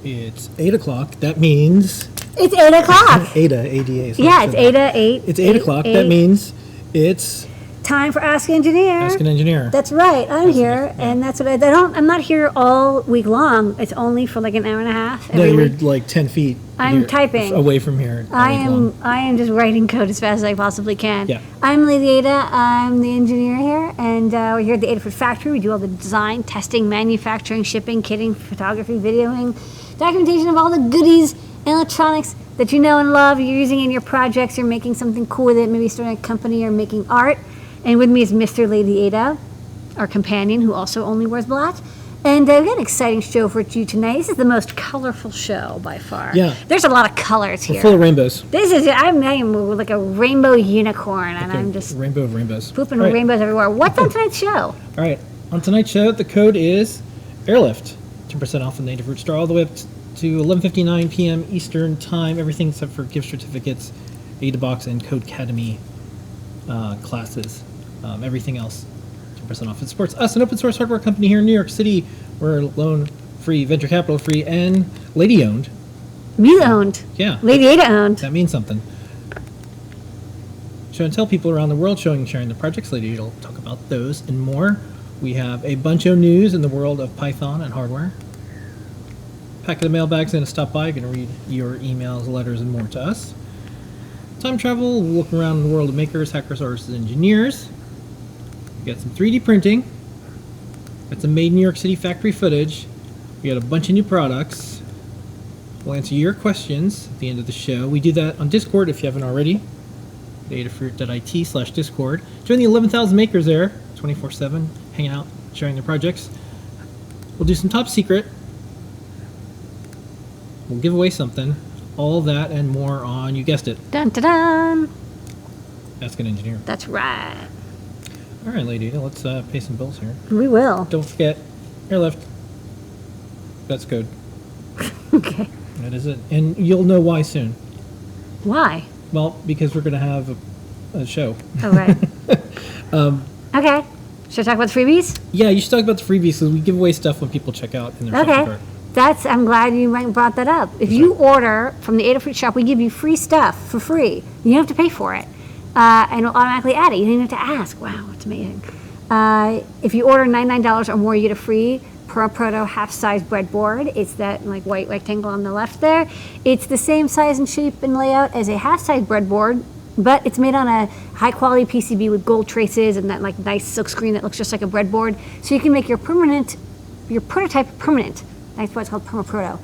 It's 8 o'clock. That means... It's 8 o'clock. Ada, ADA. Yeah, it's Ada, 8. It's 8 o'clock. That means it's... Time for Ask an Engineer. Ask an Engineer. That's right. I'm here, and that's what I'm not here all week long. It's only for like an hour and a half. No, you're like 10 feet. I'm typing. Away from here. I am just writing code as fast as I possibly can. Yeah. I'm Lady Ada. I'm the engineer here, and we're here at the Adafruit factory. We do all the design, testing, manufacturing, shipping, kitting, photography, videoing, documentation of all the goodies and electronics that you know and love. You're using in your projects. You're making something cool with it. Maybe starting a company or making art. And with me is Mr. Lady Ada, our companion, who also only wears black. And we've got an exciting show for you tonight. This is the most colorful show by far. Yeah. There's a lot of colors here. We're full of rainbows. I am like a rainbow unicorn, and I'm just rainbow of rainbows. Pooping rainbows everywhere. What's on tonight's show? All right. On tonight's show, the code is Airlift. 10% off the Adafruit store all the way up to 11:59 p.m. Eastern Time. Everything except for gift certificates, AdaBox, and Codecademy classes. Everything else, 10% off. It supports us, an open source hardware company here in New York City. We're loan-free, venture capital-free, and lady-owned. Me-owned. Yeah. Lady Ada-owned. That means something. Show and tell people around the world, showing and sharing the projects. Lady Ada will talk about those and more. We have a bunch of news in the world of Python and hardware. Packet of mailbags and a stop by. You're going to read your emails, letters, and more to us. Time travel, we'll look around the world of makers, hackers, artists, and engineers. We got some 3D printing. Got some made in New York City factory footage. We got a bunch of new products. We'll answer your questions at the end of the show. We do that on Discord if you haven't already. Adafruit.it/Discord. Join the 11,000 makers there, 24/7, hanging out, sharing their projects. We'll do some top secret. We'll give away something. All that and more on, you guessed it, Dun dun dun. Ask an Engineer. That's right. All right, Lady Ada, let's pay some bills here. We will. Don't forget, Airlift. That's code. Okay. That is it. And you'll know why soon. Why? Well, because we're going to have a show. Oh, right. Okay. Should I talk about the freebies? Yeah, you should talk about the freebies because we give away stuff when people check out in their shopping cart. I'm glad you brought that up. If you order from the Adafruit shop, we give you free stuff for free. You don't have to pay for it. And it'll automatically add it. You don't even have to ask. Wow, it's amazing. If you order $99 or more, you get a free Proto half-size breadboard. It's that like white rectangle on the left there. It's the same size and shape and layout as a half-size breadboard, but it's made on a high-quality PCB with gold traces and that like nice silk screen that looks just like a breadboard. So you can make your prototype permanent. That's why it's called Perma Proto.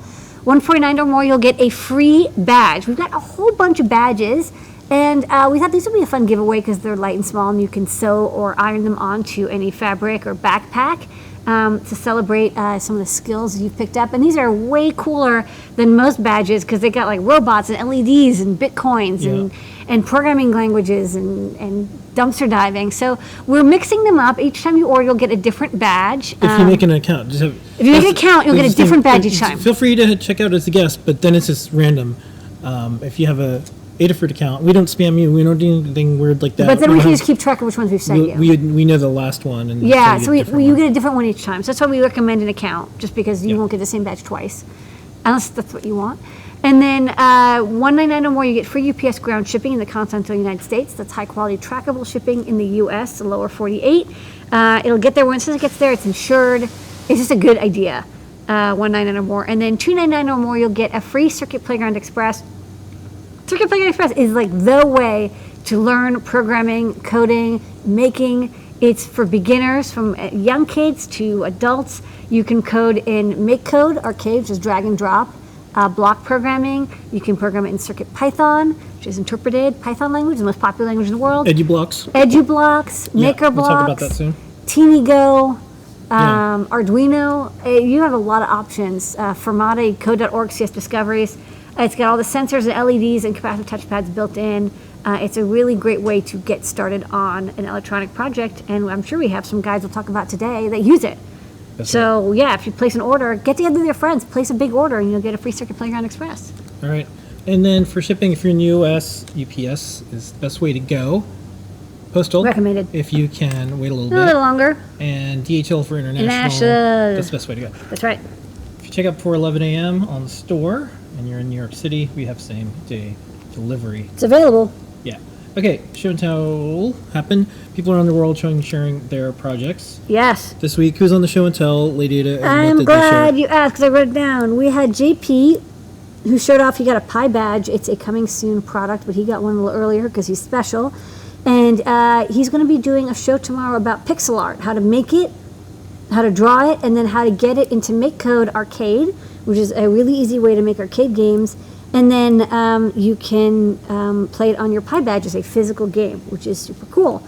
$149 or more, you'll get a free badge. We've got a whole bunch of badges, and we thought these would be a fun giveaway because they're light and small, and you can sew or iron them onto any fabric or backpack to celebrate some of the skills you've picked up. And these are way cooler than most badges because they got like robots and LEDs and bitcoins and programming languages and dumpster diving. So we're mixing them up. Each time you order, you'll get a different badge. If you make an account. If you make an account, you'll get a different badge each time. Feel free to check out as a guest, but then it's just random. If you have a Adafruit account, we don't spam you. We don't do anything weird like that. But then we can just keep track of which ones we've sent you. We know the last one. And yeah, so you get a different one each time. So that's why we recommend an account, just because you won't get the same badge twice, unless that's what you want. And then $199 or more, you get free UPS ground shipping in the continental United States. That's high quality trackable shipping in the U.S., the lower 48. It'll get there. Once it gets there, it's insured. It's just a good idea. $199 or more. And then $299 or more, you'll get a free Circuit Playground Express. Circuit Playground Express is like the way to learn programming, coding, making. It's for beginners, from young kids to adults. You can code in MakeCode, Arcade, which is drag and drop. Block programming. You can program it in CircuitPython, which is interpreted Python language, the most popular language in the world. EduBlocks. EduBlocks, MakerBlocks. We'll talk about that soon. TeenyGo, Arduino. You have a lot of options. Fermata, Code.org, CS Discoveries. It's got all the sensors and LEDs and capacitive touchpads built in. It's a really great way to get started on an electronic project, and I'm sure we have some guys we'll talk about today that use it. That's So yeah, if you place an order, get together with your friends, place a big order, and you'll get a free Circuit Playground Express. All right. And then for shipping, if you're in the U.S., UPS is the best way to go. Postal. Recommended. If you can wait a little A little bit. longer. And DHL for international. International. That's the best way to go. That's right. If you check out before 11 a.m. on the store and you're in New York City, we have same day delivery. It's available. Yeah. Okay, show and tell happened. People around the world sharing their projects. Yes. This week, who's on the show and tell, Lady Ada? And what I'm did they glad share? you asked, because I wrote it down. We had JP, who showed off. He got a Pi badge. It's a coming soon product, but he got one a little earlier because he's special. And he's going to be doing a show tomorrow about pixel art, how to make it, how to draw it, and then how to get it into MakeCode Arcade, which is a really easy way to make arcade games. And then you can play it on your Pi badge as a physical game, which is super cool.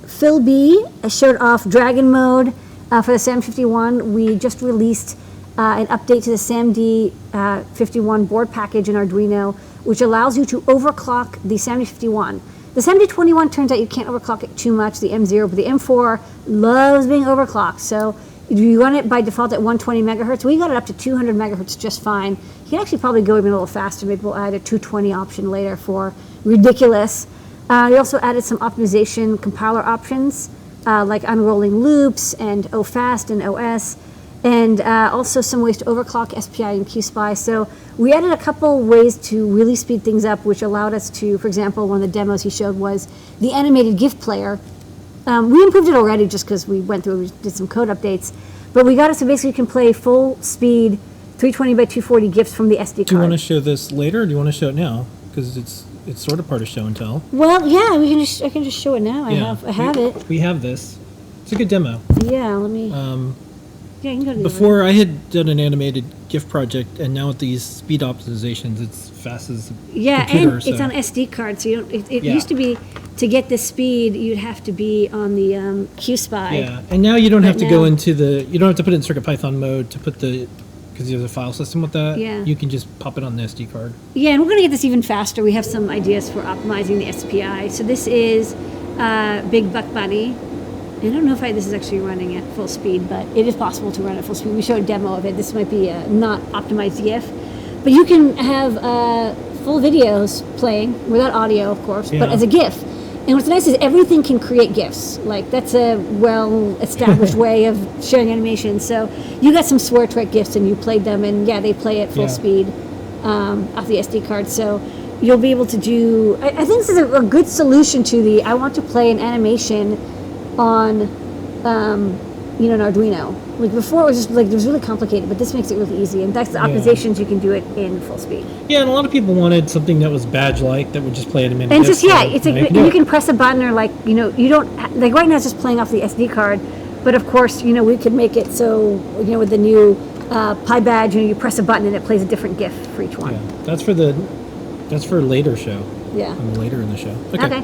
Phil B showed off Dragon Mode for the SAM51. We just released an update to the SAMD51 board package in Arduino, which allows you to overclock the SAMD51. The SAMD21 turns out you can't overclock it too much, the M0, but the M4 loves being overclocked. So you run it by default at 120 megahertz. We got it up to 200 megahertz just fine. You can actually probably go even a little faster. Maybe we'll add a 220 option later for ridiculous. We also added some optimization compiler options, like unrolling loops and OFast and OS, and also some ways to overclock SPI and QSPI. So we added a couple ways to really speed things up, which allowed us to, for example, one of the demos he showed was the animated GIF player. We improved it already just because we went through, we did some code updates, but we got it so basically you can play full speed 320 by 240 GIFs from the SD card. Do you want to show this later, or do you want to show it now? Because it's sort of part of show and tell. Well, yeah, I can just show it now. Yeah. I have it. We have this. It's a good demo. Yeah, let me. Yeah, you can go to the Before I had done an animated GIF project, and now with these speed optimizations, it's fast as a Yeah, computer. and it's on SD card, so you don't. It Yeah. used to be to get the speed, you'd have to be on the QSPI. Yeah, and now you don't have to But go now- into you don't have to put it in CircuitPython mode to put because there's a file system with that. Yeah. You can just pop it on the SD card. Yeah, and we're going to get this even faster. We have some ideas for optimizing the SPI. So this is Big Buck Buddy. I don't know if this is actually running at full speed, but it is possible to run at full speed. We showed a demo of it. This might be a not optimized GIF. But you can have full videos playing, without audio, of course, but Yeah. as a GIF. And what's nice is everything can create GIFs. Like, that's a well-established way of sharing animation. So you got some swear trick GIFs and you played them, and yeah, they play at full Yeah. speed off the SD card. So you'll be able to do, I think this is a good solution to I want to play an animation on, an Arduino. Like before it was just like, it was really complicated, but this makes it really easy. And that's the optimizations, you can do it in full speed. Yeah, and a lot of people wanted something that was badge-like that would just play at a minute. And it's just, it's like you can press a button, or like, you don't, like right now it's just playing off the SD card, but of course, we could make it so, with the new Pi badge, you press a button and it plays a different GIF for each one. Yeah, that's for later show. Yeah. Later in the show. Okay.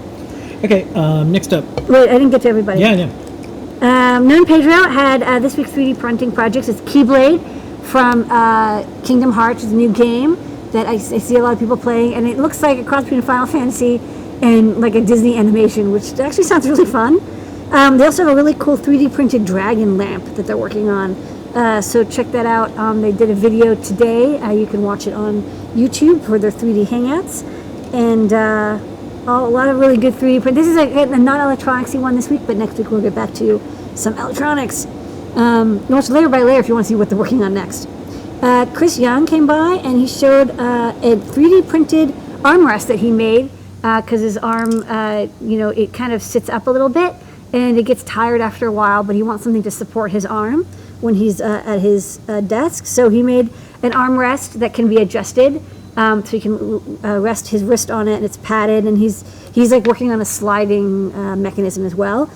Okay, next up. Wait, I didn't get to everybody. Yeah. Known Pedro had this week's 3D printing projects. It's Keyblade from Kingdom Hearts. It's a new game that I see a lot of people playing, and it looks like a cross between Final Fantasy and like a Disney animation, which actually sounds really fun. They also have a really cool 3D printed dragon lamp that they're working on. So check that out. They did a video today. You can watch it on YouTube for their 3D Hangouts. And a lot of really good 3D print. This is a non-electronicsy one this week, but next week we'll get back to some electronics. Watch layer by layer if you want to see what they're working on next. Chris Young came by and he showed a 3D printed armrest that he made because his arm, it kind of sits up a little bit and it gets tired after a while, but he wants something to support his arm when he's at his desk. So he made an armrest that can be adjusted, so he can rest his wrist on it, and it's padded, and he's like working on a sliding mechanism as well.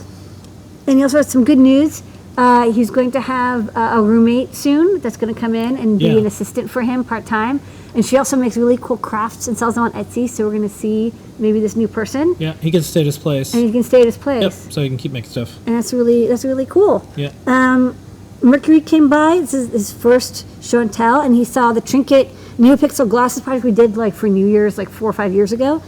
And he also has some good news. He's going to have a roommate soon that's going to come in and be an assistant for him part-time. And she also makes really cool crafts and sells them on Etsy, so we're going to see maybe this new person. Yeah, he can stay at his place. And he can stay at his place. Yep, so he can keep making stuff. And that's really cool. Yeah. Mercury came by. This is his first show and tell, and he saw the Trinket NeoPixel glasses project we did like for New Year's like 4 or 5 years ago.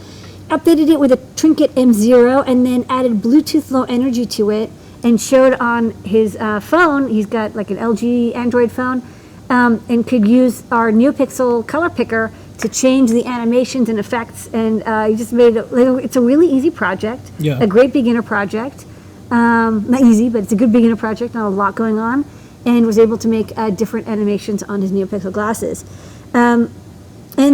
Updated it with a Trinket M0 and then added Bluetooth Low Energy to it and showed on his phone. He's got like an LG Android phone and could use our NeoPixel color picker to change the animations and effects. And he just made it's a really easy project, a great beginner project. Not easy, but it's a good beginner project, not a lot going on. And was able to make different animations on his NeoPixel glasses. And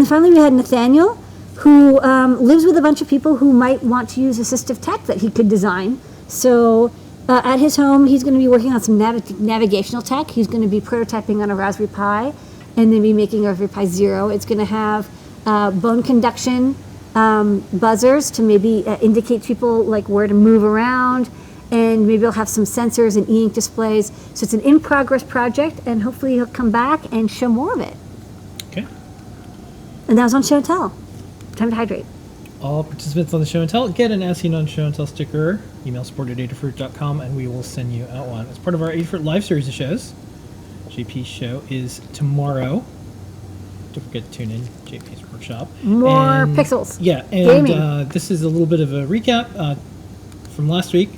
finally, we had Nathaniel, who lives with a bunch of people who might want to use assistive tech that he could design. So at his home, he's going to be working on some navigational tech. He's going to be prototyping on a Raspberry Pi and then be making a Raspberry Pi Zero. It's going to have bone conduction buzzers to maybe indicate people like where to move around. And maybe it'll have some sensors and e-ink displays. So it's an in-progress project, and hopefully he'll come back and show more of it. Okay. And that was on Show and Tell. Time to hydrate. All participants on the Show and Tell get an As Seen on Show and Tell sticker. Email support@adafruit.com, and we will send you out one. It's part of our Adafruit live series of shows. JP's show is tomorrow. Don't forget to tune in. JP's workshop. More pixels. Yeah, and this is a little bit of a recap from last week.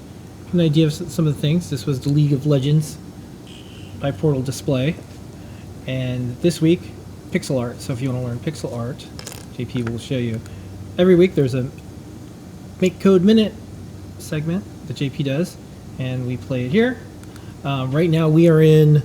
An idea of some of the things. This was the League of Legends bi-portal display, and this week pixel art. So if you want to learn pixel art, JP will show you. Every week there's a Make Code Minute segment that JP does, and we play it here. Right now we are in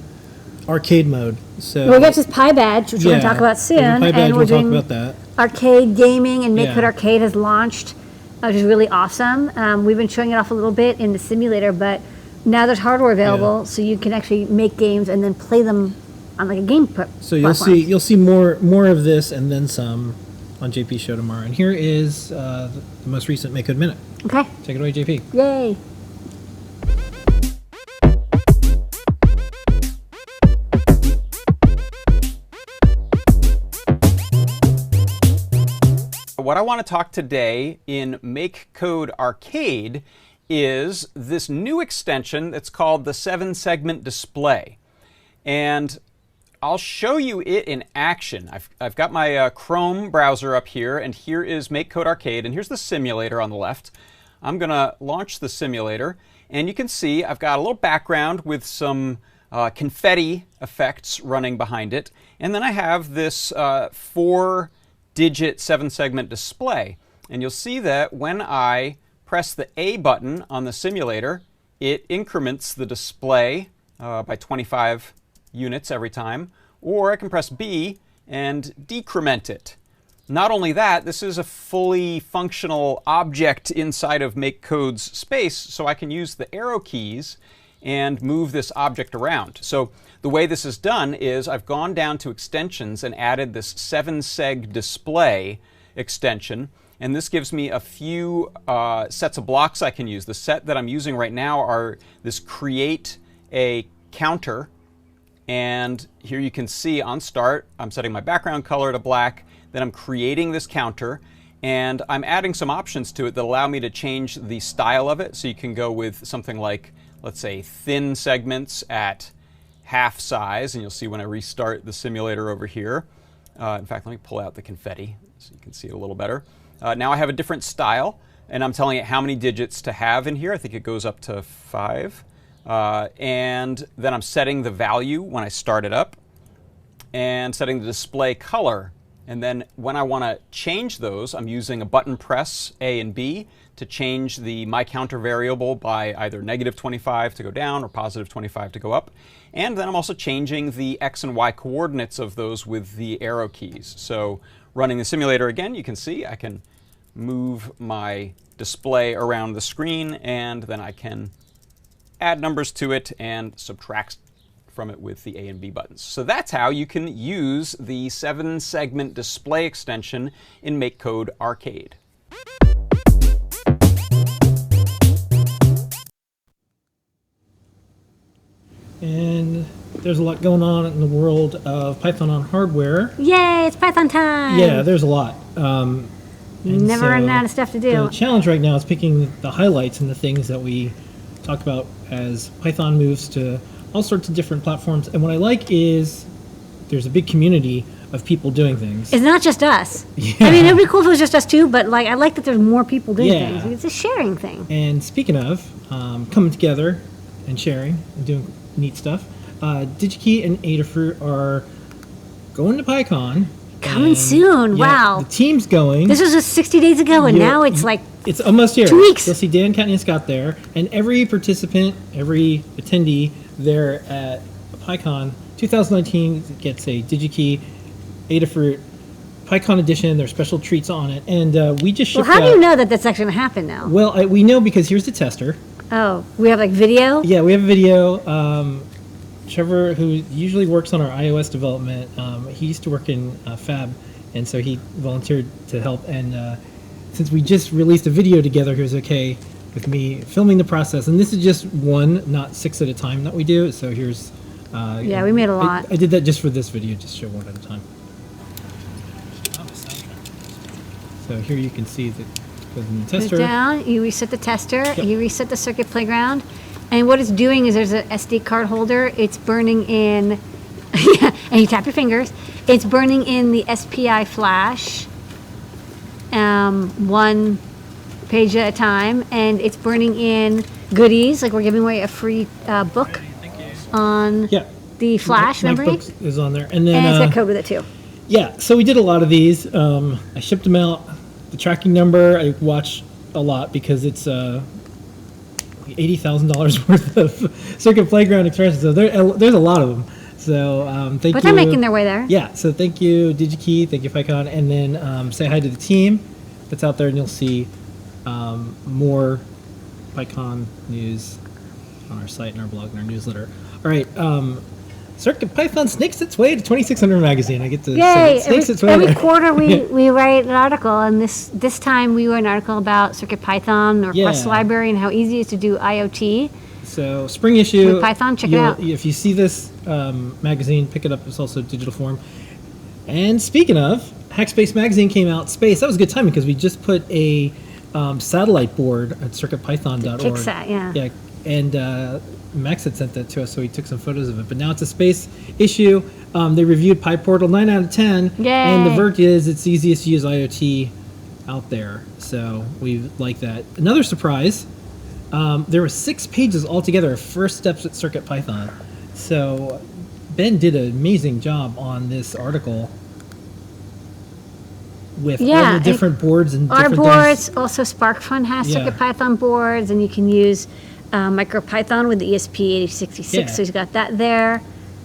arcade mode. So we got this Pi badge, which we're going to talk about soon. Pi badge, we'll talk about that. Arcade gaming, and Make Code Arcade has launched, which is really awesome. We've been showing it off a little bit in the simulator, but now there's hardware available, so you can actually make games and then play them on like a game platform. So you'll see more of this and then some on JP's show tomorrow. And here is the most recent Make Code Minute. Okay. Take it away, JP. Yay. What I want to talk today in Make Code Arcade is this new extension that's called the 7-segment display. And I'll show you it in action. I've got my Chrome browser up here, and here is Make Code Arcade, and here's the simulator on the left. I'm going to launch the simulator, and you can see I've got a little background with some confetti effects running behind it, and then I have this 4-digit 7-segment display. And you'll see that when I press the A button on the simulator, it increments the display by 25 units every time, or I can press B and decrement it. Not only that, this is a fully functional object inside of Make Code's space, so I can use the arrow keys and move this object around. So the way this is done is I've gone down to extensions and added this 7-seg display extension, and this gives me a few sets of blocks I can use. The set that I'm using right now are this create a counter, and here you can see on start I'm setting my background color to black, then I'm creating this counter, and I'm adding some options to it that allow me to change the style of it. So you can go with something like, let's say, thin segments at half size, and you'll see when I restart the simulator over here. In fact, let me pull out the confetti so you can see it a little better. Now I have a different style, and I'm telling it how many digits to have in here. I think it goes up to 5. And then I'm setting the value when I start it up, and setting the display color. And then when I want to change those, I'm using a button press A and B to change the my counter variable by either -25 to go down or +25 to go up. And then I'm also changing the X and Y coordinates of those with the arrow keys. So running the simulator again, you can see I can move my display around the screen, and then I can add numbers to it and subtract from it with the A and B buttons. So that's how you can use the 7-segment display extension in MakeCode Arcade. And there's a lot going on in the world of Python on hardware. Yay, it's Python time! Yeah, there's a lot. Never running out of stuff to do. The challenge right now is picking the highlights and the things that we talk about as Python moves to all sorts of different platforms. And what I like is there's a big community of people doing things. It's not just us. Yeah. I mean, it'd be cool if it was just us too, but like I like that there's more people doing Yeah. things. It's a sharing thing. And speaking of coming together and sharing and doing neat stuff, Digikey and Adafruit are going to PyCon. Coming and, soon. yeah, Wow. The team's going. This was just 60 days ago, and Yeah. now it's like It's almost here. 2 weeks. You'll see Dan, Katney, and Scott there, and every participant, every attendee there at PyCon 2019 gets a Digikey Adafruit PyCon edition. There's special treats on it, and we just Well, shipped how do out. you know that that's actually going to happen now? Well, we know because here's the tester. Oh, we have like video? Yeah, we have a video. Trevor, who usually works on our iOS development, he used to work in Fab, and so he volunteered to help. And since we just released a video together, he was okay with me filming the process. And this is just one, not 6 at a time that we do. So here's. Yeah, we made a lot. I did that just for this video, just show one at a time. So here you can see that goes in the Goes tester. down, you reset the tester, Yep. you reset the circuit playground, and what it's doing is there's an SD card holder. It's burning in, and you tap your fingers. It's burning in the SPI flash, one page at a time, and it's burning in goodies. Like we're giving away a free book on Yeah. the flash My memory, book is on there, and then and it's got code with it too. yeah. So we did a lot of these. I shipped them out. The tracking number I watched a lot because it's $80,000 worth of Circuit Playground expressions. So there's a lot of them. So thank you. But they're making their way there. Yeah. So thank you, Digikey. Thank you, PyCon, and then say hi to the team that's out there, and you'll see more PyCon news on our site and our blog and our newsletter. All right. CircuitPython snakes its way to 2600 magazine. I get to say Yay! it snakes its way Every there. quarter we write an article, and this time we wrote an article about CircuitPython, the request Yeah. library, and how easy it is to do IoT. So spring issue. With Python, check it out. If you see this magazine, pick it up. It's also digital form. And speaking of, Hackspace magazine came out. Space. That was a good timing because we just put a satellite board at CircuitPython.org. Kicksat, yeah. Yeah, and Max had sent that to us, so he took some photos of it. But now it's a space issue. They reviewed PyPortal 9 out of 10. Yay. And the verdict is it's the easiest to use IoT out there. So we like that. Another surprise, there were 6 pages altogether of first steps at CircuitPython. So Ben did an amazing job on this article with all the different boards and Our different boards, things. also SparkFun has Yeah. CircuitPython boards, and you can use MicroPython with the ESP8066, Yeah. so he's got that there.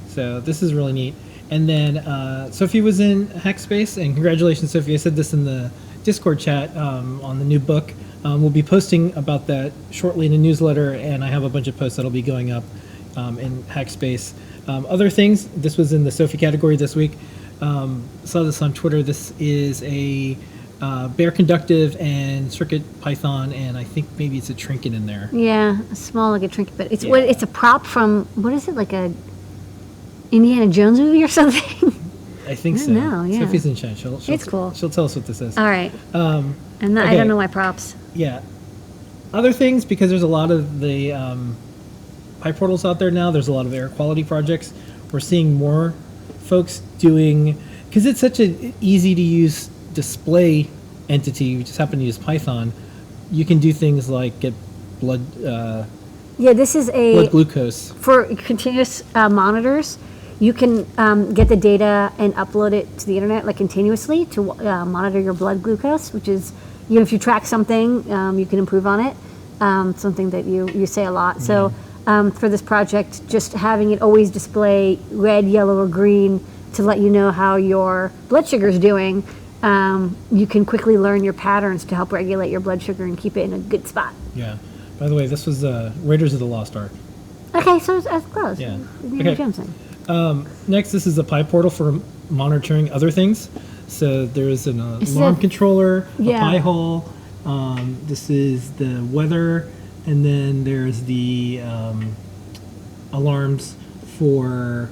So this is really neat. And then Sophia was in Hackspace, and congratulations, Sophia. I said this in the Discord chat on the new book. We'll be posting about that shortly in a newsletter, and I have a bunch of posts that'll be going up in Hackspace. Other things, this was in the Sophie category this week. Saw this on Twitter. This is a Bear Conductive and CircuitPython, and I think maybe it's a trinket in there. Yeah, small like a trinket, but it's Yeah. what it's a prop from, what is it, like a Indiana Jones movie or something? I think I so. don't know, yeah. Sophie's in chat. She'll It's cool. She'll tell us what this is. All right. And I okay. don't know why props. Yeah. Other things, because there's a lot of the PyPortals out there now, there's a lot of air quality projects. We're seeing more folks doing, because it's such an easy to use display entity, we just happen to use Python, you can do things like get blood Yeah, this is blood glucose. for continuous monitors. you can get the data and upload it to the internet like continuously to monitor your blood glucose, which is, if you track something, you can improve on it. Something that you say a lot. So for this project, just having it always display red, yellow, or green to let you know how your blood sugar is doing, you can quickly learn your patterns to help regulate your blood sugar and keep it in a good spot. Yeah. By the way, this was Raiders of the Lost Ark. Okay, so it's close. Yeah. Indiana Okay. Jones. Next, this is the Pi portal for monitoring other things. So there's an alarm controller, Yeah. a Pi hole. This is the weather, and then there's the alarms for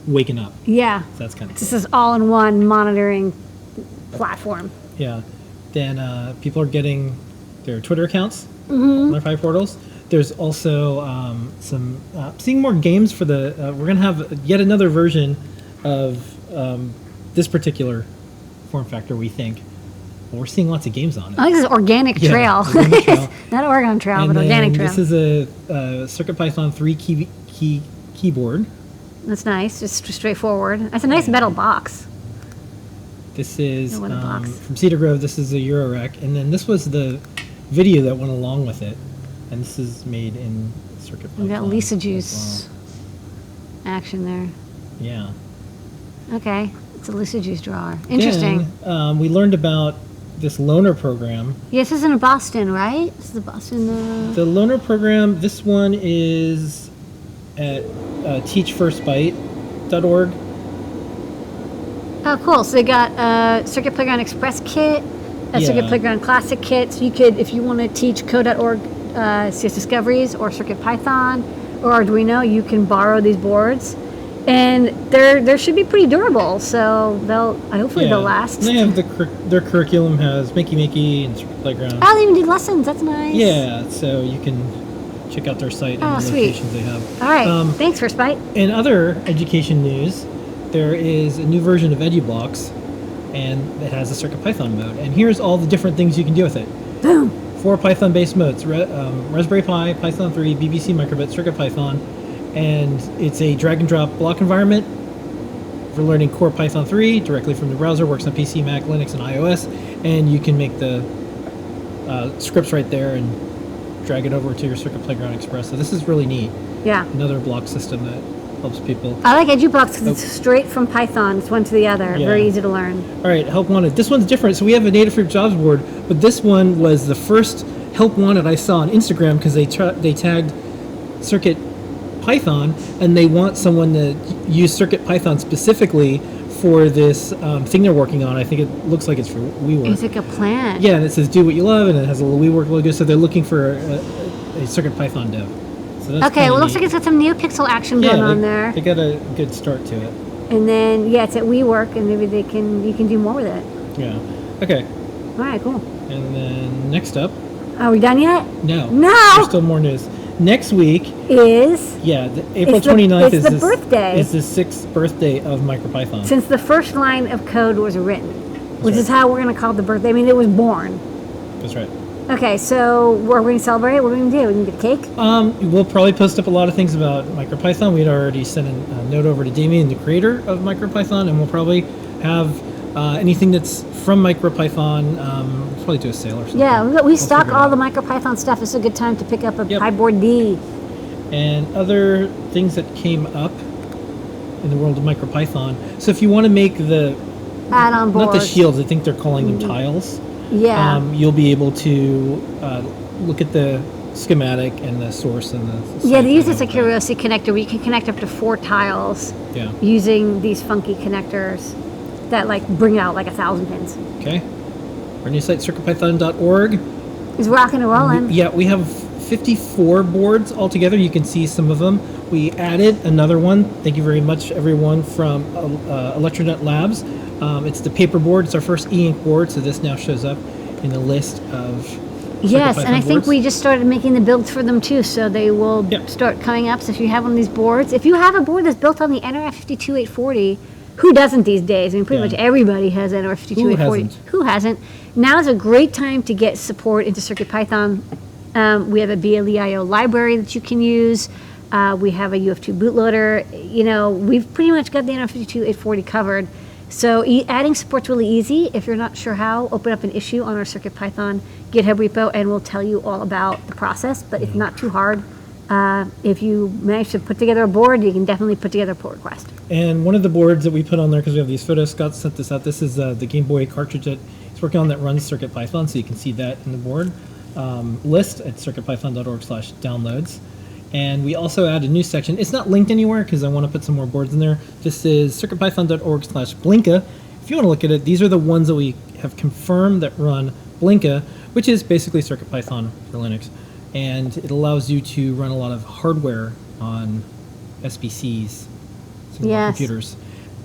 waking up. Yeah. So that's kind of This is all-in-one monitoring platform. Yeah. Then people are getting their Twitter accounts on their Pi portals. There's also some seeing more games for the. We're gonna have yet another version of this particular form factor. We think. Well, we're seeing lots of games on it. I think this is organic Yeah, trail. organic trail. Not Oregon trail, And but then organic trail. this is a CircuitPython 3 keyboard. That's nice. Just straightforward. That's a nice metal box. This is No, what a box. from Cedar Grove. This is a Eurorack, and then this was the video that went along with it, and this is made in CircuitPython. We got Lisa as Juice action there. well. Yeah. Okay. It's a Lisa Juice drawer. Interesting. Then, we learned about this loaner program. Yeah, this is in Boston, right? This is the Boston. The loaner program. This one is at teachfirstbyte.org. Oh, cool. So they got a Circuit Playground Express kit, a Yeah. Circuit Playground Classic kit. So you could, if you want to teach code.org CS Discoveries or CircuitPython or Arduino, you can borrow these boards. And there should be pretty durable, so hopefully they'll last. And they have their curriculum has Makey and Circuit Playground. Oh, they even did lessons. That's nice. Yeah, so you can check out their site and the sweet. locations they have. All right. Thanks, First Byte. In other education news, there is a new version of EduBlocks, and it has a CircuitPython mode. And here's all the different things you can do with it. Boom. 4 Python-based modes: Raspberry Pi, Python 3, BBC Microbit, CircuitPython, and it's a drag-and-drop block environment for learning core Python 3 directly from the browser. Works on PC, Mac, Linux, and iOS, and you can make the scripts right there and drag it over to your Circuit Playground Express. So this is really neat. Yeah. Another block system that helps people. I like EduBlocks because it's straight from Python. It's one to the other. Yeah. Very easy to learn. All right, help wanted. This one's different. So we have a Adafruit jobs board, but this one was the first help wanted I saw on Instagram because they tagged CircuitPython, and they want someone to use CircuitPython specifically for this thing they're working on. I think it looks like it's for WeWork. It's like a plant. Yeah, and it says "Do what you love," and it has a little WeWork logo. So they're looking for a CircuitPython dev. So that's Okay, well, it looks like it's got some NeoPixel action going on there. They got a good start to it. And then, yeah, it's at WeWork, and maybe you can do more with it. Yeah. Okay. All right, cool. And then next up. Are we done yet? No. No! There's still more news. Next week, Is April It's 29th it's the birthday. is the 6th birthday of MicroPython. since the first line of code was written, which right. is how we're going to call it the birthday. I mean, it was born. That's right. Okay, so we're going to celebrate. What are we going to do? We can get a cake? We'll probably post up a lot of things about MicroPython. We'd already sent a note over to Damien, the creator of MicroPython, and we'll probably have anything that's from MicroPython. We'll probably do a sale or something. Yeah, we We'll stock figure it all the out. MicroPython stuff. It's a good time to pick up a Yep. Piboard D. And other things that came up in the world of MicroPython. So if you want to make the Add-on board. not the shields, I think they're calling them tiles. Yeah. You'll be able to look at the schematic and the source and the Yeah, they site use and this a all that. curiosity connector where you can connect up to 4 tiles Yeah. using these funky connectors that like bring out like 1,000 pins. Okay. Our new site, CircuitPython.org. It's rocking and rolling. Yeah, we have 54 boards altogether. You can see some of them. We added another one. Thank you very much, everyone from Electronet Labs. It's the paper board. It's our first e-ink board, so this now shows up in the list of Yes, and I CircuitPython think boards. we just started making the builds for them too, so they will Yep. start coming up. So if you have one of these boards, if you have a board that's built on the NRF52840, who doesn't these days? I mean, pretty Yeah. much everybody has NRF52840. hasn't? Who hasn't? Now is a great time to get support into CircuitPython. We have a BLEIO library that you can use. We have a UF2 bootloader. You know, we've pretty much got the NR52 840 covered. So adding support's really easy. If you're not sure how, open up an issue on our CircuitPython GitHub repo and we'll tell you all about the process, but it's not too hard. If you manage to put together a board, you can definitely put together a pull request. And one of the boards that we put on there, because we have these photos, Scott sent this out. This is the Game Boy cartridge that he's working on that runs CircuitPython, so you can see that in the board list at circuitpython.org/downloads. And we also add a new section. It's not linked anywhere because I want to put some more boards in there. This is circuitpython.org/Blinka. If you want to look at it, these are the ones that we have confirmed that run Blinka, which is basically CircuitPython for Linux. And it allows you to run a lot of hardware on SBCs, single board computers,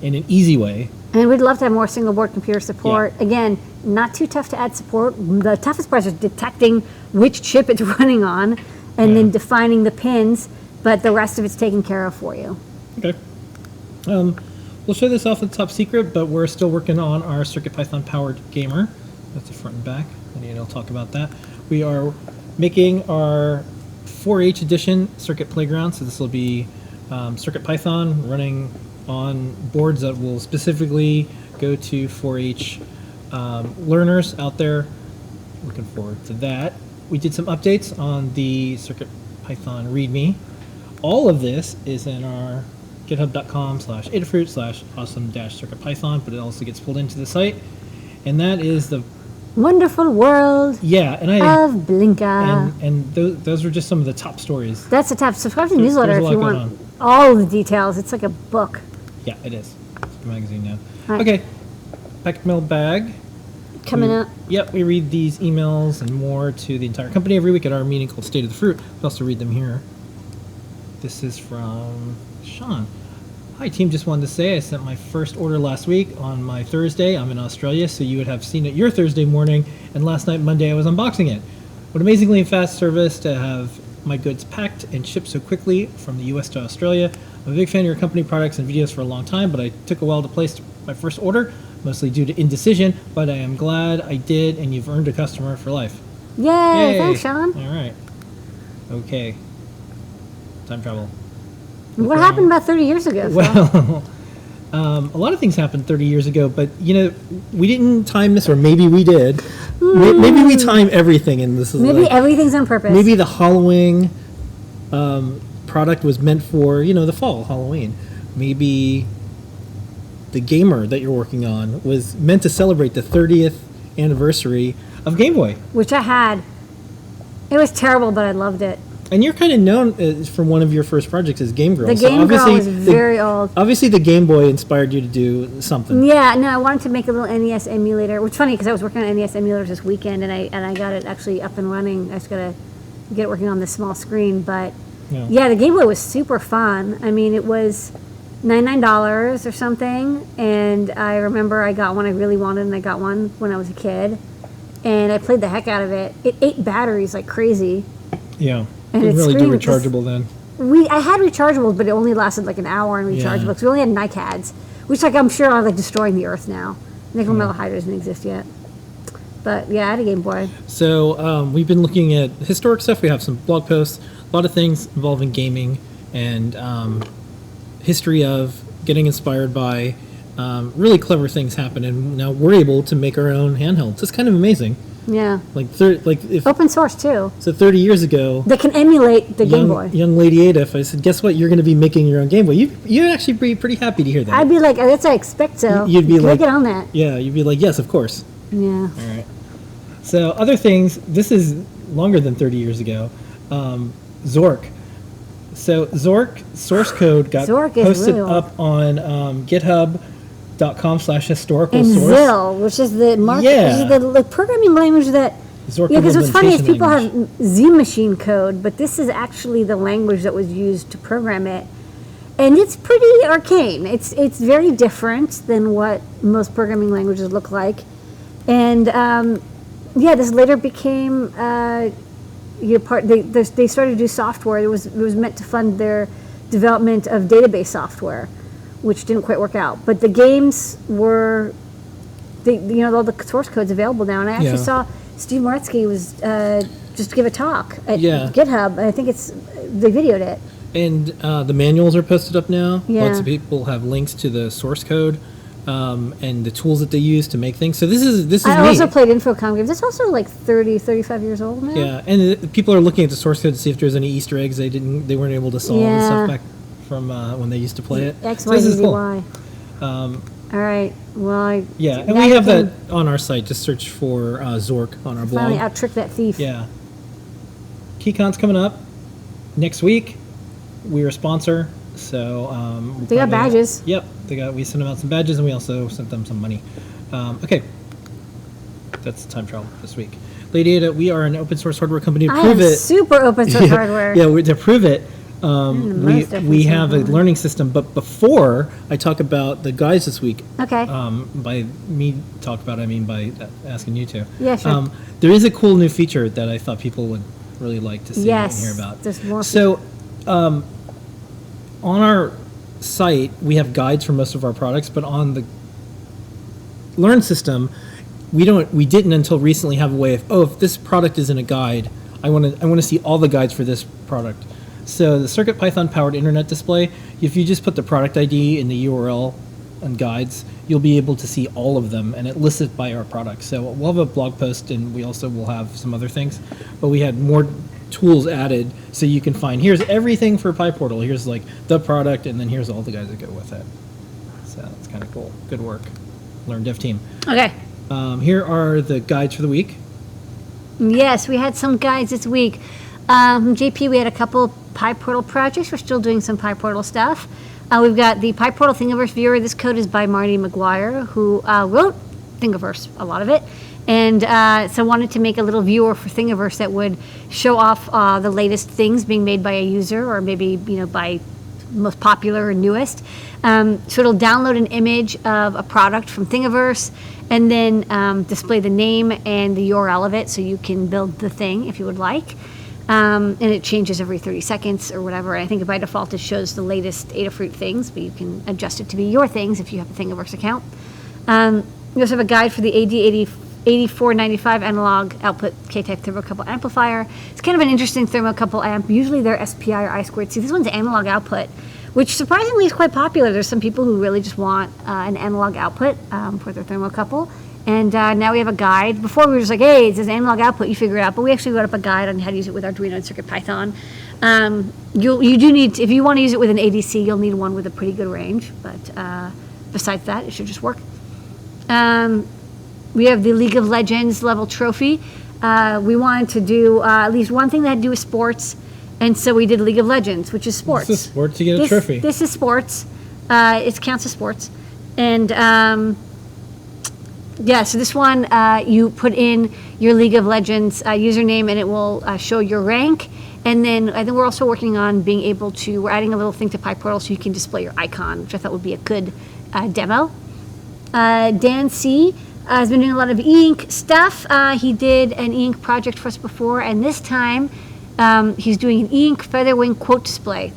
in an easy way. And we'd love to have more single board computer support. Yeah. Again, not too tough to add support. The toughest part is detecting which chip it's running on and then defining the pins, but the rest of it's taken care of for you. Okay. We'll show this off at top secret, but we're still working on our CircuitPython powered gamer. That's the front and back. And I'll talk about that. We are making our 4H edition Circuit Playground. So this will be CircuitPython running on boards that will specifically go to 4H learners out there. Looking forward to that. We did some updates on the CircuitPython README. All of this is in our github.com/adafruit/awesome-circuitpython, but it also gets pulled into the site. And that is the wonderful world of Blinka. And those are just some of the top stories. That's the top. Subscribe to the newsletter if you want on. all the details. It's like a book. Yeah, it is. It's a magazine now. Right. Okay, packet mail bag. Coming up. Yep, we read these emails and more to the entire company every week at our meeting called State of the Fruit. We also read them here. This is from Sean. Hi, team. Just wanted to say I sent my first order last week on my Thursday. I'm in Australia, so you would have seen it your Thursday morning, and last night, Monday, I was unboxing it. What amazingly fast service to have my goods packed and shipped so quickly from the US to Australia. I'm a big fan of your company products and videos for a long time, but I took a while to place my first order, mostly due to indecision, but I am glad I did, and you've earned a customer for life. Yay! Thanks, Sean. All right. Okay. Time travel. What happened about 30 years ago, Phil? Well, a lot of things happened 30 years ago, but, we didn't time this, or maybe we did. Maybe we time everything, and this is maybe everything's on purpose. Maybe the Halloween product was meant for, the fall, Halloween. Maybe the gamer that you're working on was meant to celebrate the 30th anniversary of Game Boy. Which I had. It was terrible, but I loved it. And you're kind of known from one of your first projects as Game Girl. The Game Girl was very old. Obviously, the Game Boy inspired you to do something. Yeah, no, I wanted to make a little NES emulator, which is funny because I was working on NES emulators this weekend, and I got it actually up and running. I just got to get it working on this small screen. But, yeah, the Game Boy was super fun. I mean, it was $99 or something, and I remember I got one I really wanted, and I got one when I was a kid, and I played the heck out of it. It ate batteries like crazy. Yeah. And Didn't really do rechargeable then. I had rechargeables, but it only lasted like an hour in rechargeable because we only had NiCads, which I'm sure are like destroying the earth now. Nickel metal hydride doesn't exist yet. But yeah, I had a Game Boy. So we've been looking at historic stuff. We have some blog posts, a lot of things involving gaming and history of getting inspired by really clever things happen, and now we're able to make our own handhelds. It's kind of amazing. Yeah. If open source too. So 30 years ago, they can emulate the Game Boy. Young Lady Ada, if I said, guess what, you're going to be making your own Game Boy, you'd actually be pretty happy to hear that. I'd be like, that's I expect so. You'd be like, get on that. Yeah, you'd be like, yes, of course. Yeah. All right. So other things, this is longer than 30 years ago. Zork. So Zork source code got posted up on GitHub.com/historical and source. Zill, which is the which is the programming language that. Zork because what's funny is people have Z machine code, but this is actually the language that was used to program it, and it's pretty arcane. It's very different than what most programming languages look like, and this later became. They started to do software. It was meant to fund their development of database software, which didn't quite work out. But the games were, all the source code's available now. And I actually saw Steve Moretsky was just give a talk at GitHub. I think they videoed it. And the manuals are posted up now. Yeah. Lots of people have links to the source code and the tools that they use to make things. So this is I neat. also played Infocom games. It's also like 30, 35 years old now. Yeah, and people are looking at the source code to see if there's any Easter eggs they weren't able to solve and Yeah. stuff back from when they used to play it. X, So Y, this Z, is Z, cool. Y. All right. Well, Yeah, and now we you have can that on our site. Just search for Zork on our blog. finally out-trick that thief. Yeah. Keycon's coming up next week. We're a sponsor, so we'll They got probably- badges. Yep, we sent them out some badges, and we also sent them some money. Okay, that's time travel this week. Lady Ada, we are an open source hardware company. To I prove am it, super open source hardware. yeah, to prove it, we most open we source have a hardware. learning system. But before I talk about the guides this week, Okay. by me talk about, I mean by asking you to. Yeah, sure. There is a cool new feature that I thought people would really like to see Yes, and hear about. there's more So, on our site, we have guides for most of our products, but on the Learn system, we didn't until recently have a way of, if this product is in a guide, I want to see all the guides for this product. So the CircuitPython powered internet display, if you just put the product ID in the URL and guides, you'll be able to see all of them, and it lists it by our product. So we'll have a blog post, and we also will have some other things, but we had more tools added, so you can find, here's everything for PyPortal, here's like the product, and then here's all the guys that go with it. So it's kind of cool. Good work, Learn Dev team. Okay. Here are the guides for the week. Yes, we had some guides this week. JP, we had a couple PyPortal projects. We're still doing some PyPortal stuff. We've got the PyPortal Thingiverse viewer. This code is by Marty McGuire, who wrote Thingiverse, a lot of it. And so wanted to make a little viewer for Thingiverse that would show off the latest things being made by a user, or maybe by most popular and newest. So it'll download an image of a product from Thingiverse, and then display the name and the URL of it, so you can build the thing if you would like. And it changes every 30 seconds or whatever. I think by default it shows the latest Adafruit things, but you can adjust it to be your things if you have a Thingiverse account. We also have a guide for the AD8495 analog output K-type thermocouple amplifier. It's kind of an interesting thermocouple amp. Usually they're SPI or I2C. This one's analog output, which surprisingly is quite popular. There's some people who really just want an analog output for their thermocouple. And now we have a guide. Before we were just like, hey, it says analog output, you figure it out. But we actually wrote up a guide on how to use it with Arduino and CircuitPython. You do need, if you want to use it with an ADC, you'll need one with a pretty good range. But besides that, it should just work. We have the League of Legends level trophy. We wanted to do at least one thing that had to do with sports. And so we did League of Legends, which is sports. This is sports, you get a trophy. This is sports. It counts as sports. And so this one, you put in your League of Legends username, and it will show your rank. And then I think we're also working on being able to, we're adding a little thing to PyPortal so you can display your icon, which I thought would be a good demo. Dan C. Has been doing a lot of e-ink stuff. He did an e-ink project for us before, and this time he's doing an e-ink Featherwing quote display.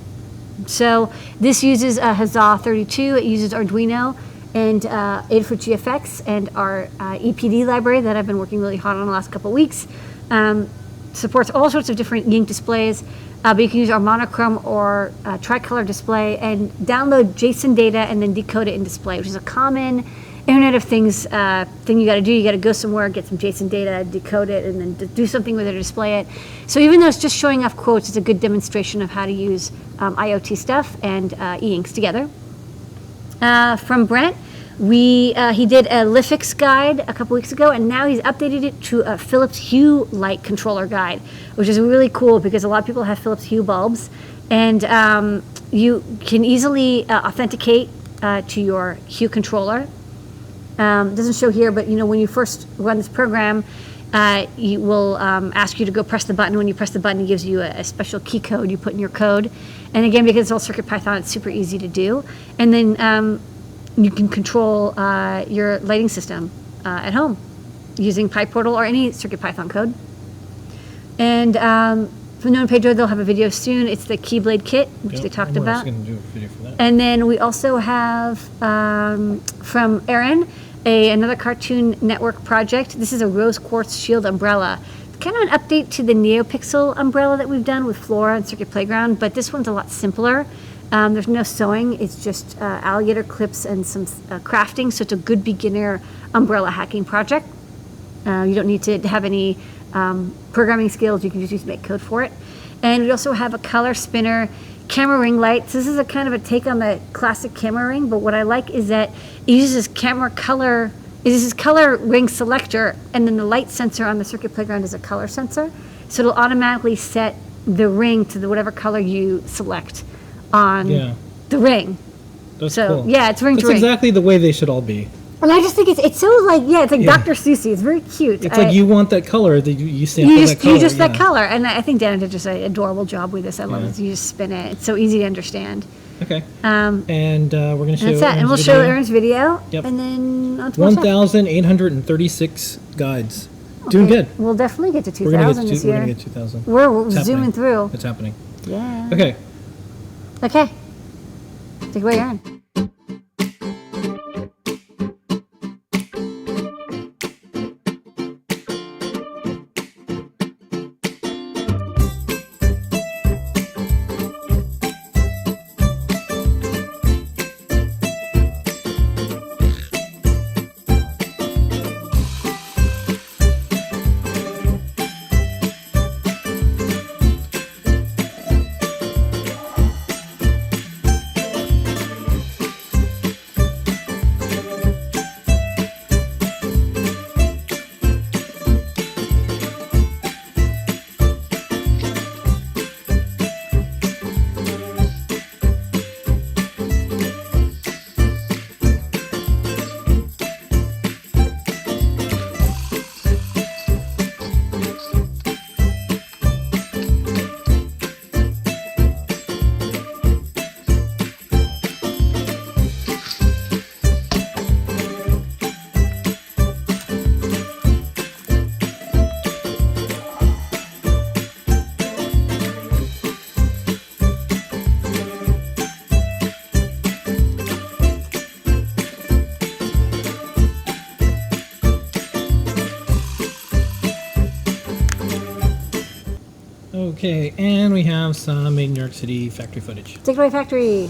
So this uses Huzzah 32. It uses Arduino and Adafruit GFX and our EPD library that I've been working really hard on the last couple of weeks. Supports all sorts of different e-ink displays, but you can use our monochrome or tricolor display and download JSON data and then decode it in display, which is a common Internet of Things thing you got to do. You got to go somewhere, get some JSON data, decode it, and then do something with it or display it. So even though it's just showing off quotes, it's a good demonstration of how to use IoT stuff and e-inks together. From Brent, he did a Lifix guide a couple weeks ago, and now he's updated it to a Philips Hue light controller guide, which is really cool because a lot of people have Philips Hue bulbs, and you can easily authenticate to your Hue controller. Doesn't show here, but when you first run this program, it will ask you to go press the button. When you press the button, it gives you a special key code you put in your code. And again, because it's all CircuitPython, it's super easy to do. And then you can control your lighting system at home using PyPortal or any CircuitPython code. And from Noah and Pedro, they'll have a video soon. It's the Keyblade kit, which they talked about. Going to do a video for that. And then we also have from Aaron another Cartoon Network project. This is a rose quartz shield umbrella. kind of an update to the NeoPixel umbrella that we've done with Flora and Circuit Playground, but this one's a lot simpler. There's no sewing, it's just alligator clips and some crafting, so it's a good beginner umbrella hacking project. You don't need to have any programming skills, you can just use make code for it. And we also have a color spinner camera ring light. So this is a kind of a take on the classic camera ring, but what I like is that it uses color ring selector, and then the light sensor on the Circuit Playground is a color sensor. So it'll automatically set the ring to whatever color you select on the ring. That's so cool. yeah, it's ring to ring. That's exactly the way they should all be. And I just think it's so like, it's like Dr. Seussy. It's very cute. It's like you want that color, that you sample that color. You just that color. And I think Dana did just an adorable job with this. I love it. You just spin it. It's so easy to understand. Okay. And we're going to show That's that. And we'll show Aaron's video. Yep. And then on 1,836 guides. Okay. Doing good. We'll definitely get to 2,000 this year. We're going to get 2,000. We're zooming through. It's happening. Yeah. Okay. Okay. Take it away, Aaron. Okay, and we have some Made in New York City factory footage. Take it away, factory.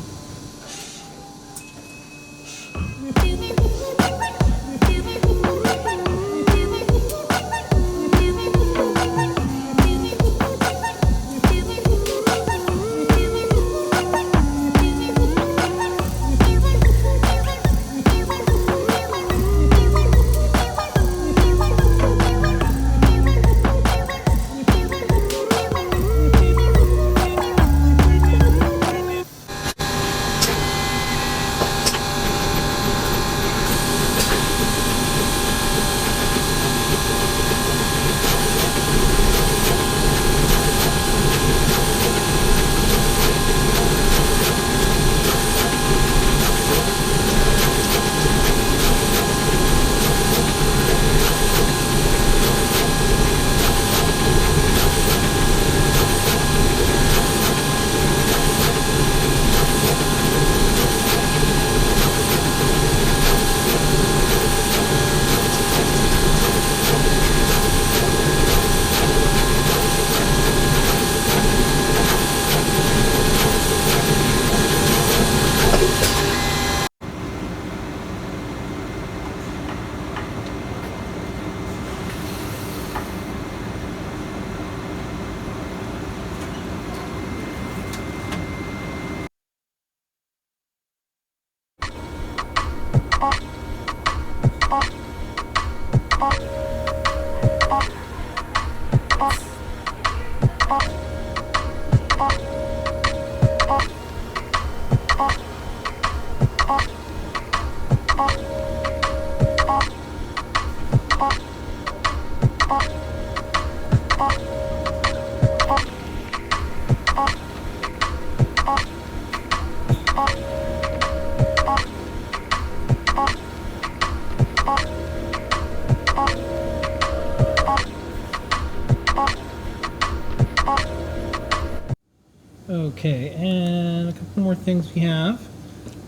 Okay, and a couple more things we have.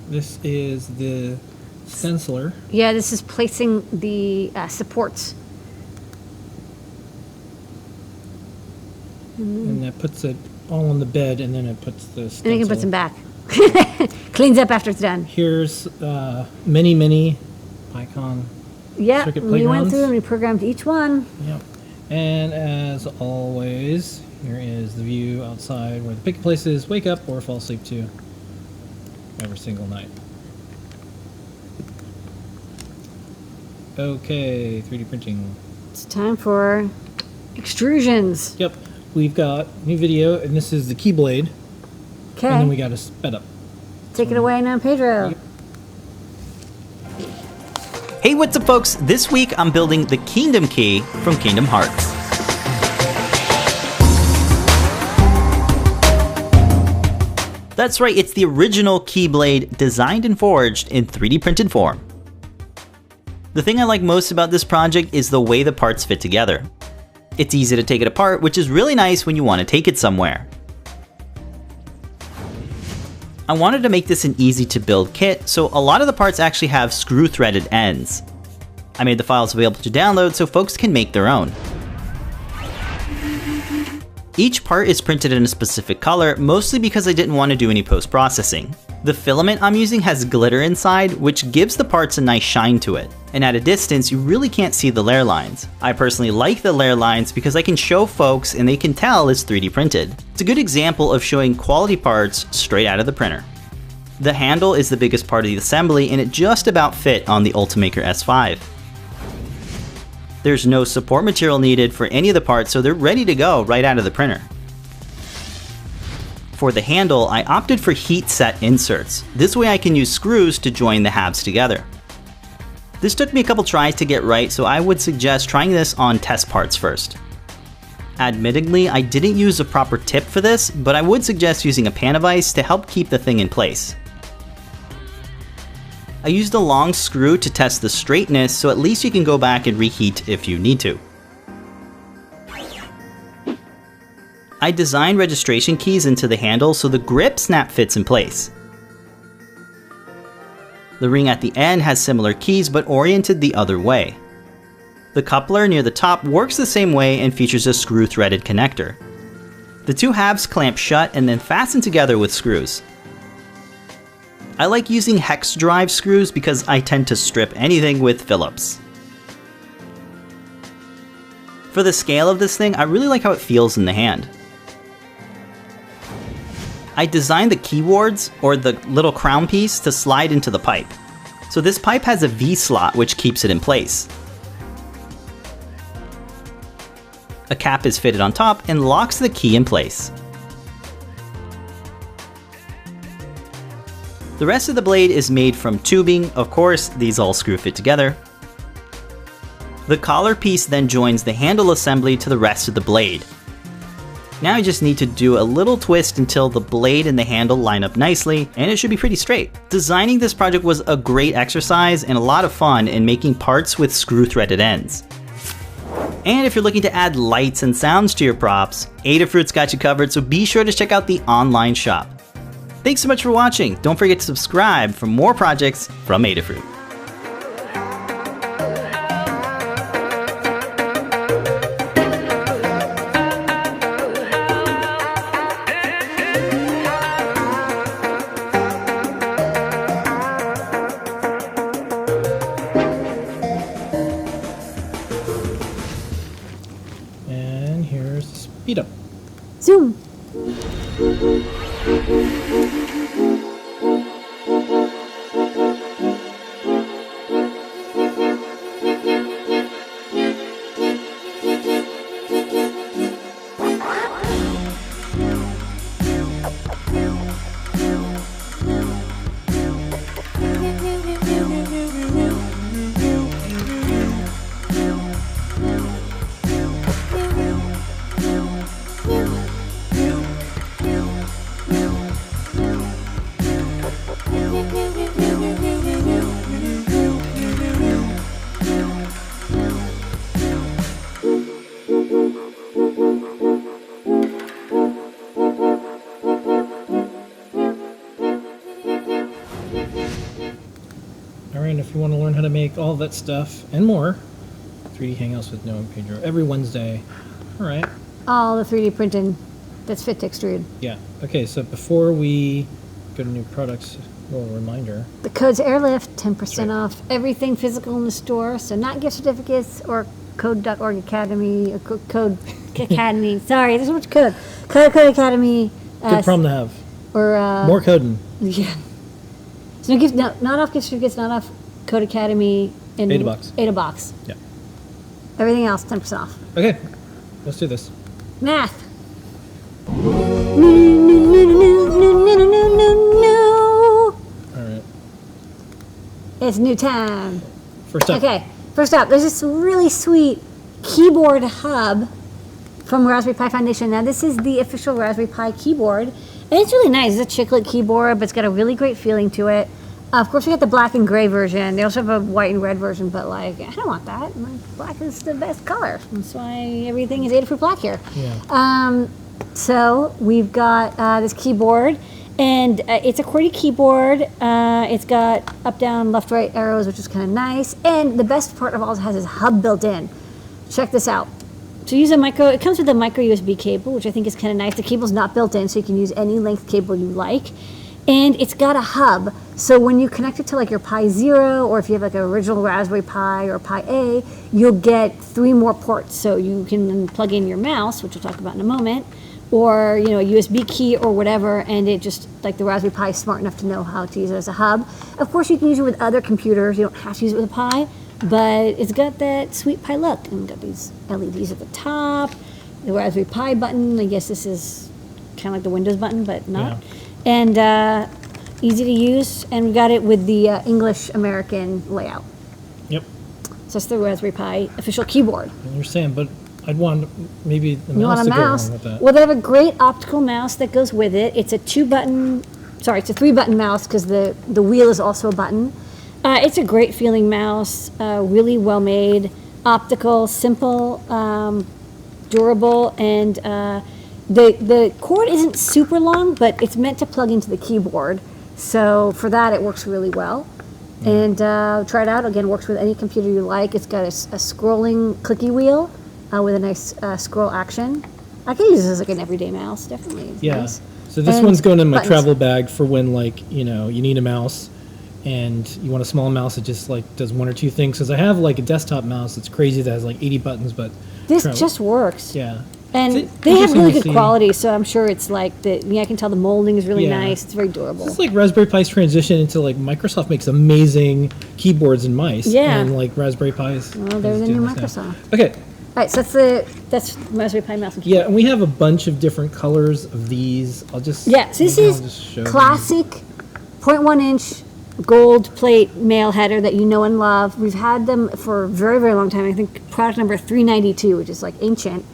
This is the Stenciler. Yeah, this is placing the supports. And that puts it all on the bed, and then it puts the And you can put stencil. some back. Cleans up after it's done. Here's many Python. Yeah, Circuit we went playgrounds. through and we programmed each one. Yep. And as always, here is the view outside where the picket places wake up or fall asleep to every single night. Okay, 3D printing. It's time for extrusions. Yep, we've got new video, and this is the Keyblade, and then we Okay, got a sped up. take it away now, Pedro. Yep. Hey, what's up, folks? This week I'm building the Kingdom Key from Kingdom Hearts. That's right, it's the original Keyblade designed and forged in 3D printed form. The thing I like most about this project is the way the parts fit together. It's easy to take it apart, which is really nice when you want to take it somewhere. I wanted to make this an easy to build kit, so a lot of the parts actually have screw threaded ends. I made the files available to download so folks can make their own. Each part is printed in a specific color, mostly because I didn't want to do any post-processing. The filament I'm using has glitter inside, which gives the parts a nice shine to it. And at a distance, you really can't see the layer lines. I personally like the layer lines because I can show folks and they can tell it's 3D printed. It's a good example of showing quality parts straight out of the printer. The handle is the biggest part of the assembly and it just about fit on the Ultimaker S5. There's no support material needed for any of the parts, so they're ready to go right out of the printer. For the handle, I opted for heat set inserts. This way I can use screws to join the halves together. This took me a couple tries to get right, so I would suggest trying this on test parts first. Admittedly, I didn't use a proper tip for this, but I would suggest using a pan of ice to help keep the thing in place. I used a long screw to test the straightness, so at least you can go back and reheat if you need to. I designed registration keys into the handle so the grip snap fits in place. The ring at the end has similar keys but oriented the other way. The coupler near the top works the same way and features a screw-threaded connector. The two halves clamp shut and then fasten together with screws. I like using hex drive screws because I tend to strip anything with Phillips. For the scale of this thing, I really like how it feels in the hand. I designed the key wards, or the little crown piece, to slide into the pipe. So this pipe has a V-slot which keeps it in place. A cap is fitted on top and locks the key in place. The rest of the blade is made from tubing. Of course, these all screw fit together. The collar piece then joins the handle assembly to the rest of the blade. Now I just need to do a little twist until the blade and the handle line up nicely, and it should be pretty straight. Designing this project was a great exercise and a lot of fun in making parts with screw-threaded ends. And if you're looking to add lights and sounds to your props, Adafruit's got you covered, so be sure to check out the online shop. Thanks so much for watching. Don't forget to subscribe for more projects from Adafruit. And here's the speed up. Zoom. Alright, if you want to learn how to make all that stuff and more, 3D Hangouts with Noah and Pedro every Wednesday. Alright, all the 3D printing that's fit to extrude. Yeah. Okay, so before we go to new products, a little reminder. The code's Airlift, 10% right. off everything physical in the store. So not gift certificates or Code.org Academy or Code Academy. Sorry, there's so much code. Code Academy. Good problem to have. Or More coding. yeah. So no gift, no, not off gift certificates, not off Code Academy. And AdaBox. Yeah. Everything else, 10% off. Okay, let's do this. Math. All right. It's new time. First up. Okay, first up, there's this really sweet keyboard hub from Raspberry Pi Foundation. Now, this is the official Raspberry Pi keyboard, and it's really nice. It's a chiclet keyboard, but it's got a really great feeling to it. Of course, we got the black and gray version. They also have a white and red version, but like, I don't want that. Black is the best color. That's why everything is Adafruit black here. Yeah. So we've got this keyboard, and it's a QWERTY keyboard. It's got up, down, left, right arrows, which is kind of nice. And the best part of all is it has this hub built in. Check this out. So use a micro, it comes with a micro USB cable, which I think is kind of nice. The cable's not built in, so you can use any length cable you like. And it's got a hub, so when you connect it to like your Pi Zero, or if you have like an original Raspberry Pi or Pi A, you'll get 3 more ports. So you can plug in your mouse, which we'll talk about in a moment, or a USB key or whatever, and it just, like the Raspberry Pi is smart enough to know how to use it as a hub. Of course, you can use it with other computers. You don't have to use it with a Pi, but it's got that sweet Pi look, and got these LEDs at the top, the Raspberry Pi button. I guess this is kind of like the Windows button, but not. Yeah. And easy to use, and we got it with the English-American layout. Yep. So that's the Raspberry Pi official keyboard. I understand, but I'd want maybe the You want mouse a to go mouse? along with that. Well, they have a great optical mouse that goes with it. It's a 3-button mouse because the wheel is also a button. It's a great feeling mouse, really well made, optical, simple, durable, and the cord isn't super long, but it's meant to plug into the keyboard. So for that, it works really well. And try it out. Again, works with any computer you like. It's got a scrolling clicky wheel with a nice scroll action. I can use this as like an everyday mouse, definitely. It's Yeah. nice. So this And one's going in my buttons. travel bag for when you need a mouse and you want a small mouse that just does 1 or 2 things. Because I have like a desktop mouse that's crazy that has like 80 buttons, but This just works. yeah. And It's they have interesting really to good see. quality, so I'm sure it's like I can tell the molding is really Yeah. nice. It's very durable. It's like Raspberry Pi's transition into like Microsoft makes amazing keyboards and mice. Yeah. And like Raspberry Pi's. Well, they're the new doing this now. Microsoft. Okay. All right, so that's Raspberry Pi mouse and keyboard. Yeah, and we have a bunch of different colors of these. I'll just Yeah, so this maybe I'll just is show them. classic 0.1-inch gold plate mail header that you know and love. We've had them for a very, very long time. I think product number 392, which is like ancient.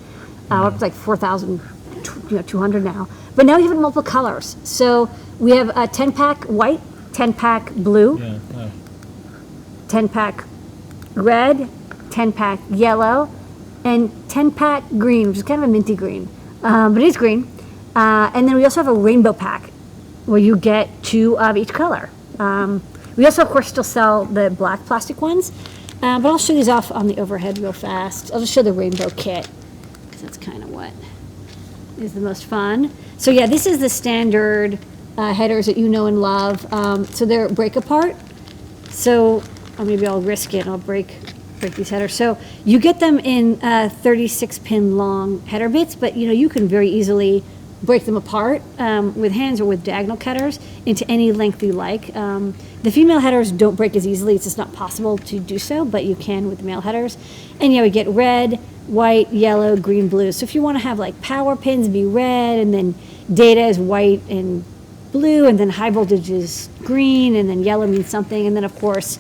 Up to like 4,200 now. But now we have it in multiple colors. So we have a 10-pack white, 10-pack blue, Yeah. Oh. 10-pack red, 10-pack yellow, and 10-pack green, which is kind of a minty green, but it is green. And then we also have a rainbow pack where you get 2 of each color. We also, of course, still sell the black plastic ones, but I'll show these off on the overhead real fast. I'll just show the rainbow kit because that's kind of what is the most fun. So yeah, this is the standard headers that you know and love. So they're break apart. So or maybe I'll risk it. I'll break these headers. So you get them in 36-pin long header bits, but you can very easily break them apart with hands or with diagonal cutters into any length you like. The female headers don't break as easily. It's just not possible to do so, but you can with the male headers. And yeah, we get red, white, yellow, green, blue. So if you want to have like power pins be red, and then data is white and blue, and then high voltage is green, and then yellow means something. And then of course,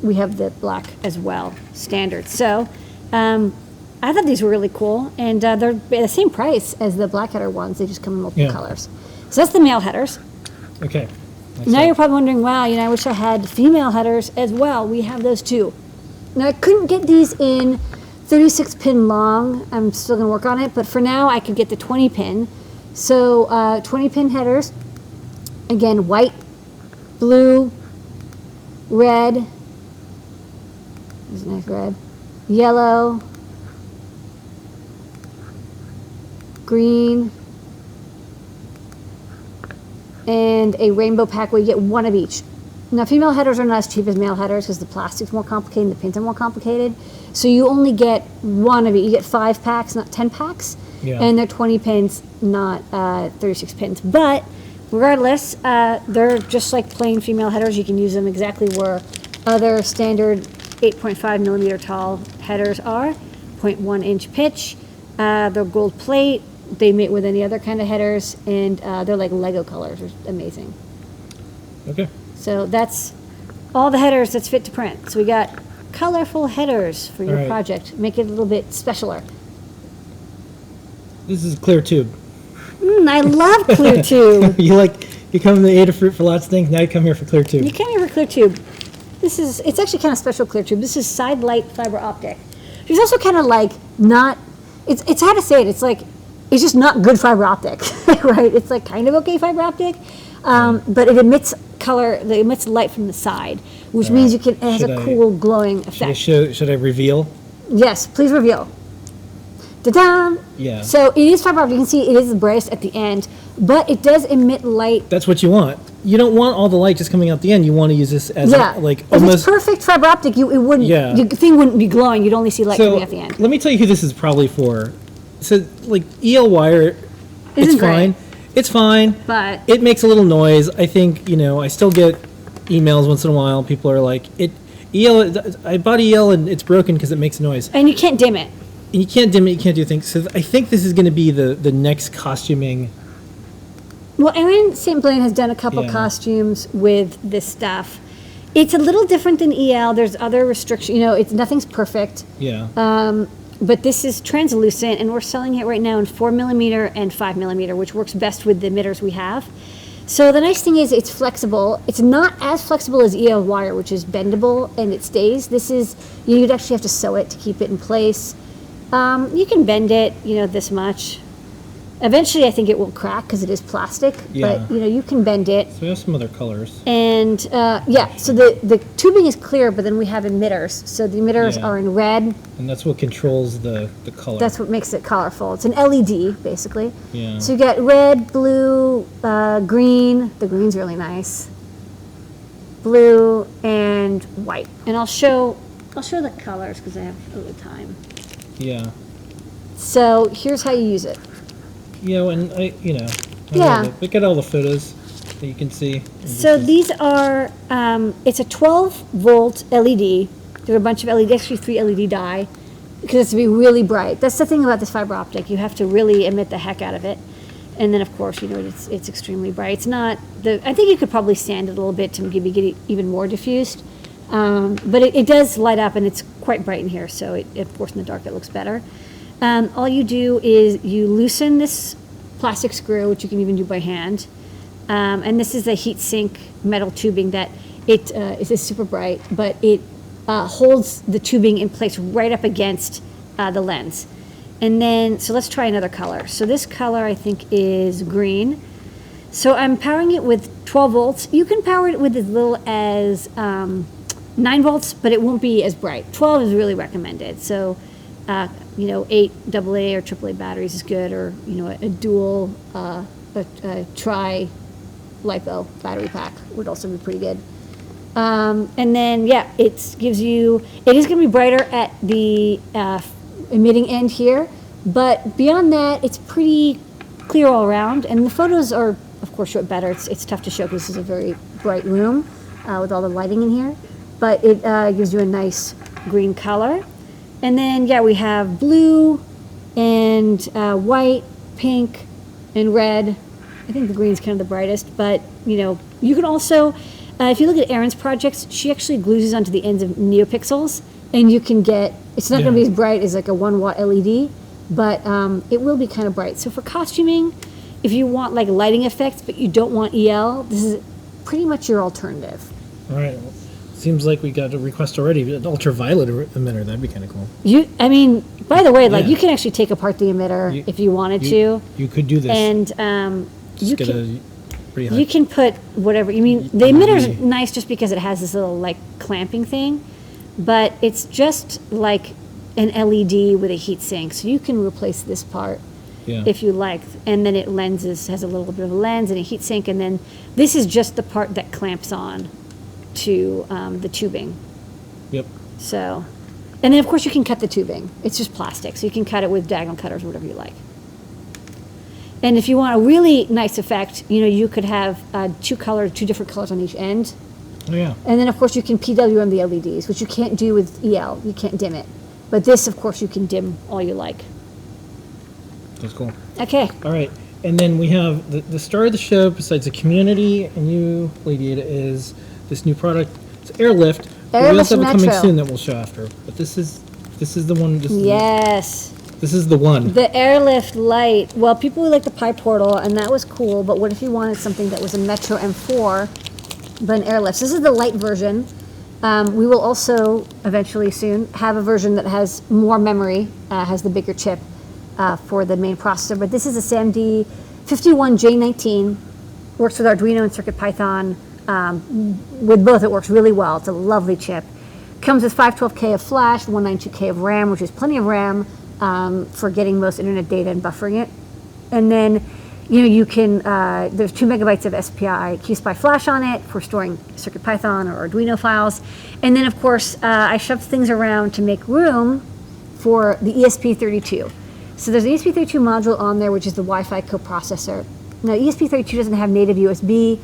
we have the black as well, standard. So I thought these were really cool, and they're the same price as the black header ones. They just come in multiple colors. So that's the male headers. Okay. Now you're probably wondering, wow, I wish I had female headers as well. We have those too. Now I couldn't get these in 36-pin long. I'm still going to work on it, but for now I could get the 20-pin. So 20-pin headers, again, white, blue, red, there's a nice red, yellow, green, and a rainbow pack where you get one of each. Now, female headers are not as cheap as male headers because the plastic's more complicated and the pins are more complicated. So you only get one of each. You get 5 packs, not 10 packs. Yeah. And they're 20 pins, not 36 pins. But regardless, they're just like plain female headers. You can use them exactly where other standard 8.5 millimeter tall headers are. 0.1 inch pitch. They're gold plate. They mate with any other kind of headers. And they're like Lego colors. They're amazing. Okay. So that's all the headers that's fit to print. So we got colorful headers for your All right. project. Make it a little bit specialer. This is clear tube. I love clear tube. You come to the Adafruit for lots of things. Now you come here for clear tube. You came here for clear tube. It's actually kind of special clear tube. This is side light fiber optic. It's also kind of like not, it's hard to say it. It's like, it's just not good fiber optic, right? It's like kind of okay fiber optic, but it emits color, it emits light from the side, which means it has Should a I- cool glowing effect. Should I reveal? Yes, please reveal. Ta-da! Yeah. So it is fiber optic. You can see it is the brightest at the end, but it does emit light. That's what you want. You don't want all the light just coming out the end. You want to use this as Yeah. like If almost. it's perfect fiber optic, it wouldn't. Yeah. The thing wouldn't be glowing. You'd only see light So coming out the end. let me tell you who this is probably for. So like EL wire, it's Isn't great. fine. It's fine. But It makes a little noise. I think, I still get emails once in a while. People are like, I bought EL and it's broken because it makes noise. and you can't dim it. And you can't dim it, you can't do things. So I think this is going to be the next costuming. Well, Erin St. Blaine has done a couple Yeah. costumes with this stuff. It's a little different than EL. There's other restrictions. It's nothing's perfect. Yeah. But this is translucent, and we're selling it right now in 4 millimeter and 5 millimeter, which works best with the emitters we have. So the nice thing is it's flexible. It's not as flexible as EL wire, which is bendable and it stays. This is, you'd actually have to sew it to keep it in place. You can bend it, this much. Eventually, I think it will crack because it is plastic, Yeah. but you can bend it. So we have some other colors. And so the tubing is clear, but then we have emitters. So the emitters Yeah. are in red. And that's what controls the color. That's what makes it colorful. It's an LED, basically. Yeah. So you got red, blue, green. The green's really nice. Blue and white. And I'll show the colors because I have a little time. Yeah. So here's how you use it. And Yeah. Look at all the photos that you can see. So these are, it's a 12 volt LED. There are a bunch of LED, actually 3 LED die, because it's to be really bright. That's the thing about this fiber optic. You have to really emit the heck out of it. And then, of course, it's extremely bright. It's not, I think you could probably sand it a little bit to maybe get it even more diffused. But it does light up, and it's quite bright in here, so of course, in the dark, it looks better. All you do is you loosen this plastic screw, which you can even do by hand. And this is a heat sink metal tubing that it is super bright, but it holds the tubing in place right up against the lens. And then, so let's try another color. So this color I think is green. So I'm powering it with 12 volts. You can power it with as little as 9 volts, but it won't be as bright. 12 is really recommended. So 8 AA or AAA batteries is good, or a dual, a tri LiPo battery pack would also be pretty good. And then it is going to be brighter at the emitting end here, but beyond that, it's pretty clear all around. And the photos are, of course, show it better. It's tough to show because this is a very bright room with all the lighting in here, but it gives you a nice green color. And then, we have blue and white, pink, and red. I think the green's kind of the brightest, but, you can also, if you look at Erin's projects, she actually glues these onto the ends of NeoPixels, and you can get, it's not going to be as bright as like a 1 watt LED, but it will be kind of bright. So for costuming, if you want like lighting effects, but you don't want EL, this is pretty much your alternative. All right. Well, seems like we got a request already. An ultraviolet emitter. That'd be kind of cool. By the way, Yeah. you can actually take apart the emitter if you wanted to. You could do this. And you Get can, a pretty high. you can put whatever, the emitter's nice just because it has this little like clamping thing, but it's just like an LED with a heat sink. So you can replace this part Yeah. if you like. And then it has a little bit of a lens and a heat sink, and then this is just the part that clamps on to the tubing. Yep. So, and then of course you can cut the tubing. It's just plastic, so you can cut it with diagonal cutters, whatever you like. And if you want a really nice effect, you could have two different colors on each end. Oh, yeah. And then of course you can PWM the LEDs, which you can't do with EL. You can't dim it. But this, of course, you can dim all you like. That's cool. Okay. All right. And then we have the star of the show, besides the community and you, Lady Ada, is this new product. It's Airlift. But we also have it coming Metro. soon that we'll show after. But this is the one. Yes. This is the one. The Airlift Light. Well, people like the Pi Portal, and that was cool. But what if you wanted something that was a Metro M4, but an Airlift? So this is the light version. We will also eventually soon have a version that has more memory, has the bigger chip for the main processor. But this is a SAMD 51J19. Works with Arduino and CircuitPython. With both, it works really well. It's a lovely chip. Comes with 512K of flash, 192K of RAM, which is plenty of RAM for getting most internet data and buffering it. And then, you can, there's 2 megabytes of SPI QSPI flash on it for storing CircuitPython or Arduino files. And then, of course, I shoved things around to make room for the ESP32. So there's an ESP32 module on there, which is the Wi-Fi coprocessor. Now, ESP32 doesn't have native USB.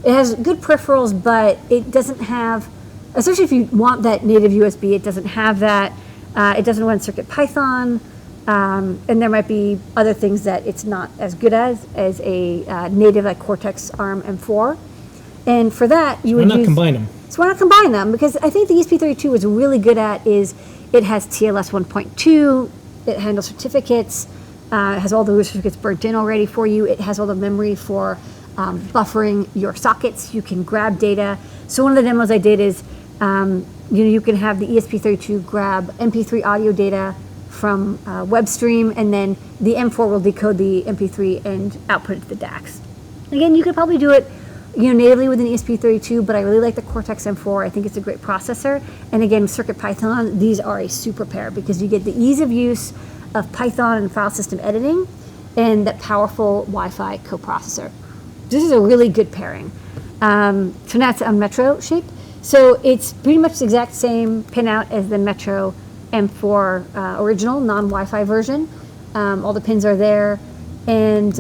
It has good peripherals, but it doesn't have, especially if you want that native USB, it doesn't have that. It doesn't run CircuitPython. And there might be other things that it's not as good as a native like Cortex ARM M4. And for that, you would Why not combine them? So why not combine them? Because I think the ESP32 is really good at is it has TLS 1.2, it handles certificates, it has all the root certificates burnt in already for you, it has all the memory for buffering your sockets, you can grab data. So one of the demos I did is, you can have the ESP32 grab MP3 audio data from WebStream, and then the M4 will decode the MP3 and output it to the DACs. Again, you could probably do it natively with an ESP32, but I really like the Cortex M4. I think it's a great processor. And again, with CircuitPython, these are a super pair because you get the ease of use of Python and file system editing and that powerful Wi-Fi coprocessor. This is a really good pairing. So now it's a Metro shape. So it's pretty much the exact same pinout as the Metro M4 original non-Wi-Fi version. All the pins are there, and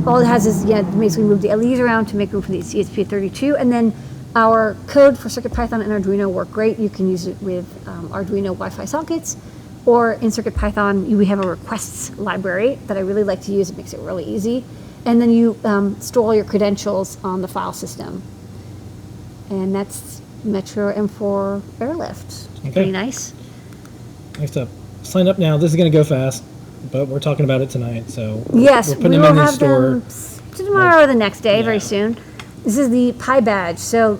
all it has is basically move the LEDs around to make room for the ESP32, and then our code for CircuitPython and Arduino work great. You can use it with Arduino Wi-Fi sockets, or in CircuitPython we have a requests library that I really like to use. It makes it really easy, and then you store all your credentials on the file system, and that's Metro M4 Airlift. Okay. Pretty nice. Next up, sign up now. This is going to go fast, but we're talking about it tonight, so Yes, we're putting we them will in the have store. them tomorrow or the next day, very Yeah. soon. This is the Pi Badge. So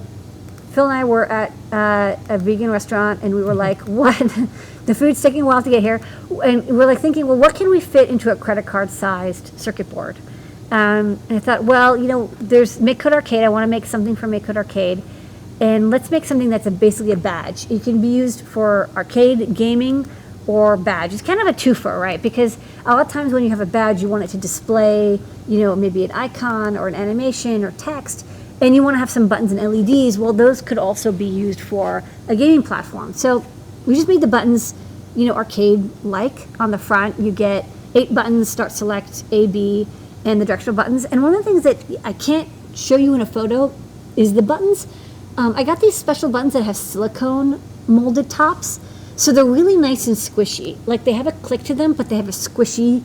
Phil and I were at a vegan restaurant, and we were like, what? The food's taking a while to get here. And we're like thinking, well, what can we fit into a credit card-sized circuit board? And I thought, well, there's Make Code Arcade. I want to make something for Make Code Arcade. And let's make something that's basically a badge. It can be used for arcade, gaming, or badge. It's kind of a twofer, right? Because a lot of times when you have a badge, you want it to display, maybe an icon or an animation or text, and you want to have some buttons and LEDs. Well, those could also be used for a gaming platform. So we just made the buttons, arcade-like on the front. You get 8 buttons, start, select, A, B, and the directional buttons. And one of the things that I can't show you in a photo is the buttons. I got these special buttons that have silicone molded tops. So they're really nice and squishy. Like they have a click to them, but they have a squishy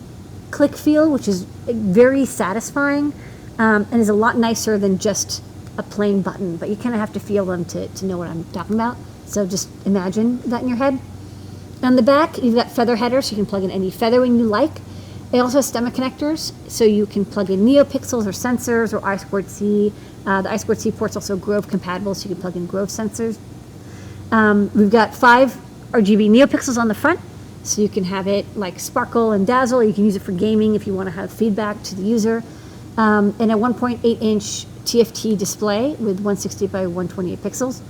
click feel, which is very satisfying and is a lot nicer than just a plain button. But you kind of have to feel them to know what I'm talking about. So just imagine that in your head. On the back, you've got feather headers, so you can plug in any feathering you like. It also has stemma connectors, so you can plug in NeoPixels or sensors or I2C. The I2C port's also Grove compatible, so you can plug in Grove sensors. We've got 5 RGB NeoPixels on the front, so you can have it like sparkle and dazzle. You can use it for gaming if you want to have feedback to the user. And a 1.8-inch TFT display with 160 by 128 pixels.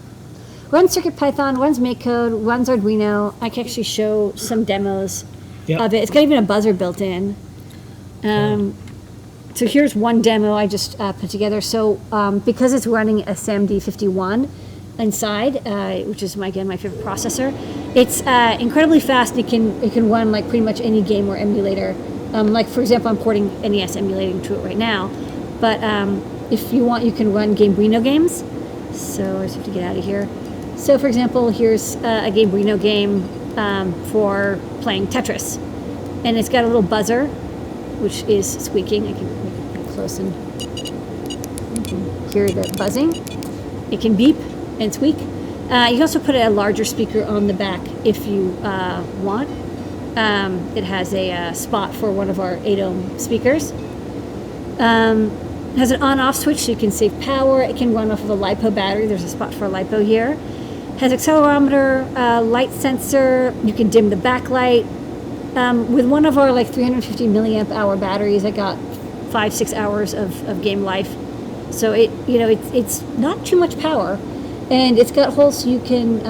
Runs CircuitPython, runs MakeCode, runs Arduino. I can actually show some demos of it. It's got even a buzzer built in. So here's one demo I just put together. So because it's running a SAMD51 inside, which is my favorite processor, it's incredibly fast. It can run like pretty much any game or emulator. Like for example, I'm porting NES emulating to it right now. But if you want, you can run Gamebrino games. So I just have to get out of here. So for example, here's a Gamebrino game for playing Tetris, and it's got a little buzzer, which is squeaking. I can make it pretty close and you can hear the buzzing. It can beep and squeak. You can also put a larger speaker on the back if you want. It has a spot for one of our 8-ohm speakers. It has an on-off switch so you can save power. It can run off of a LiPo battery. There's a spot for a LiPo here. Has accelerometer, light sensor. You can dim the backlight. With one of our like 350 milliamp hour batteries, I got 5-6 hours of game life. So it's not too much power, and it's got holes so you can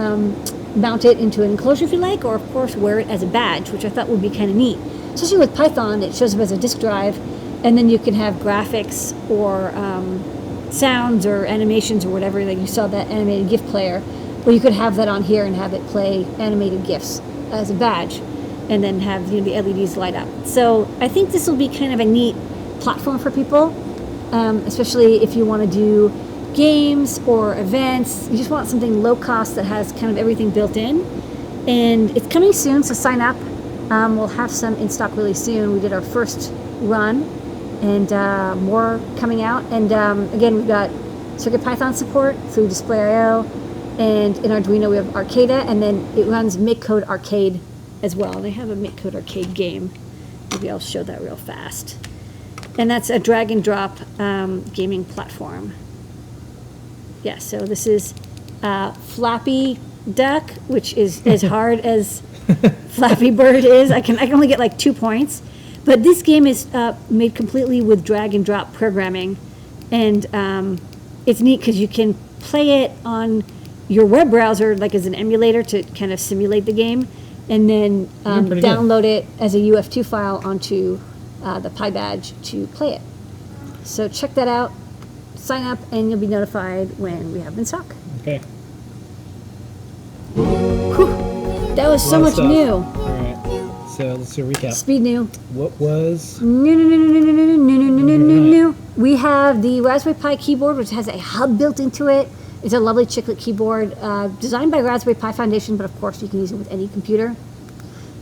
mount it into an enclosure if you like, or of course wear it as a badge, which I thought would be kind of neat. Especially with Python, it shows up as a disk drive, and then you can have graphics or sounds or animations or whatever. Like you saw that animated GIF player, or you could have that on here and have it play animated GIFs as a badge, and then have the LEDs light up. So I think this will be kind of a neat platform for people, especially if you want to do games or events. You just want something low cost that has kind of everything built in. And it's coming soon, so sign up. We'll have some in stock really soon. We did our first run, and more coming out. And again, we've got CircuitPython support through Display.io, and in Arduino we have Arcada, and then it runs MakeCode Arcade as well. And I have a MakeCode Arcade game. Maybe I'll show that real fast. And that's a drag and drop gaming platform. Yeah, so this is Flappy Duck, which is as hard as Flappy Bird is. I can only get like 2 points. But this game is made completely with drag and drop programming. And it's neat because you can play it on your web browser like as an emulator to kind of simulate the game, and then download it as a UF2 file onto the PyBadge to play it. So check that out, sign up, and you'll be notified when we have them in stock. Okay. Whew, that was so much stuff. new. All right. So let's do a recap. Speed new. What was? New. We have the Raspberry Pi keyboard, which has a hub built into it. It's a lovely chiclet keyboard designed by Raspberry Pi Foundation, but of course you can use it with any computer.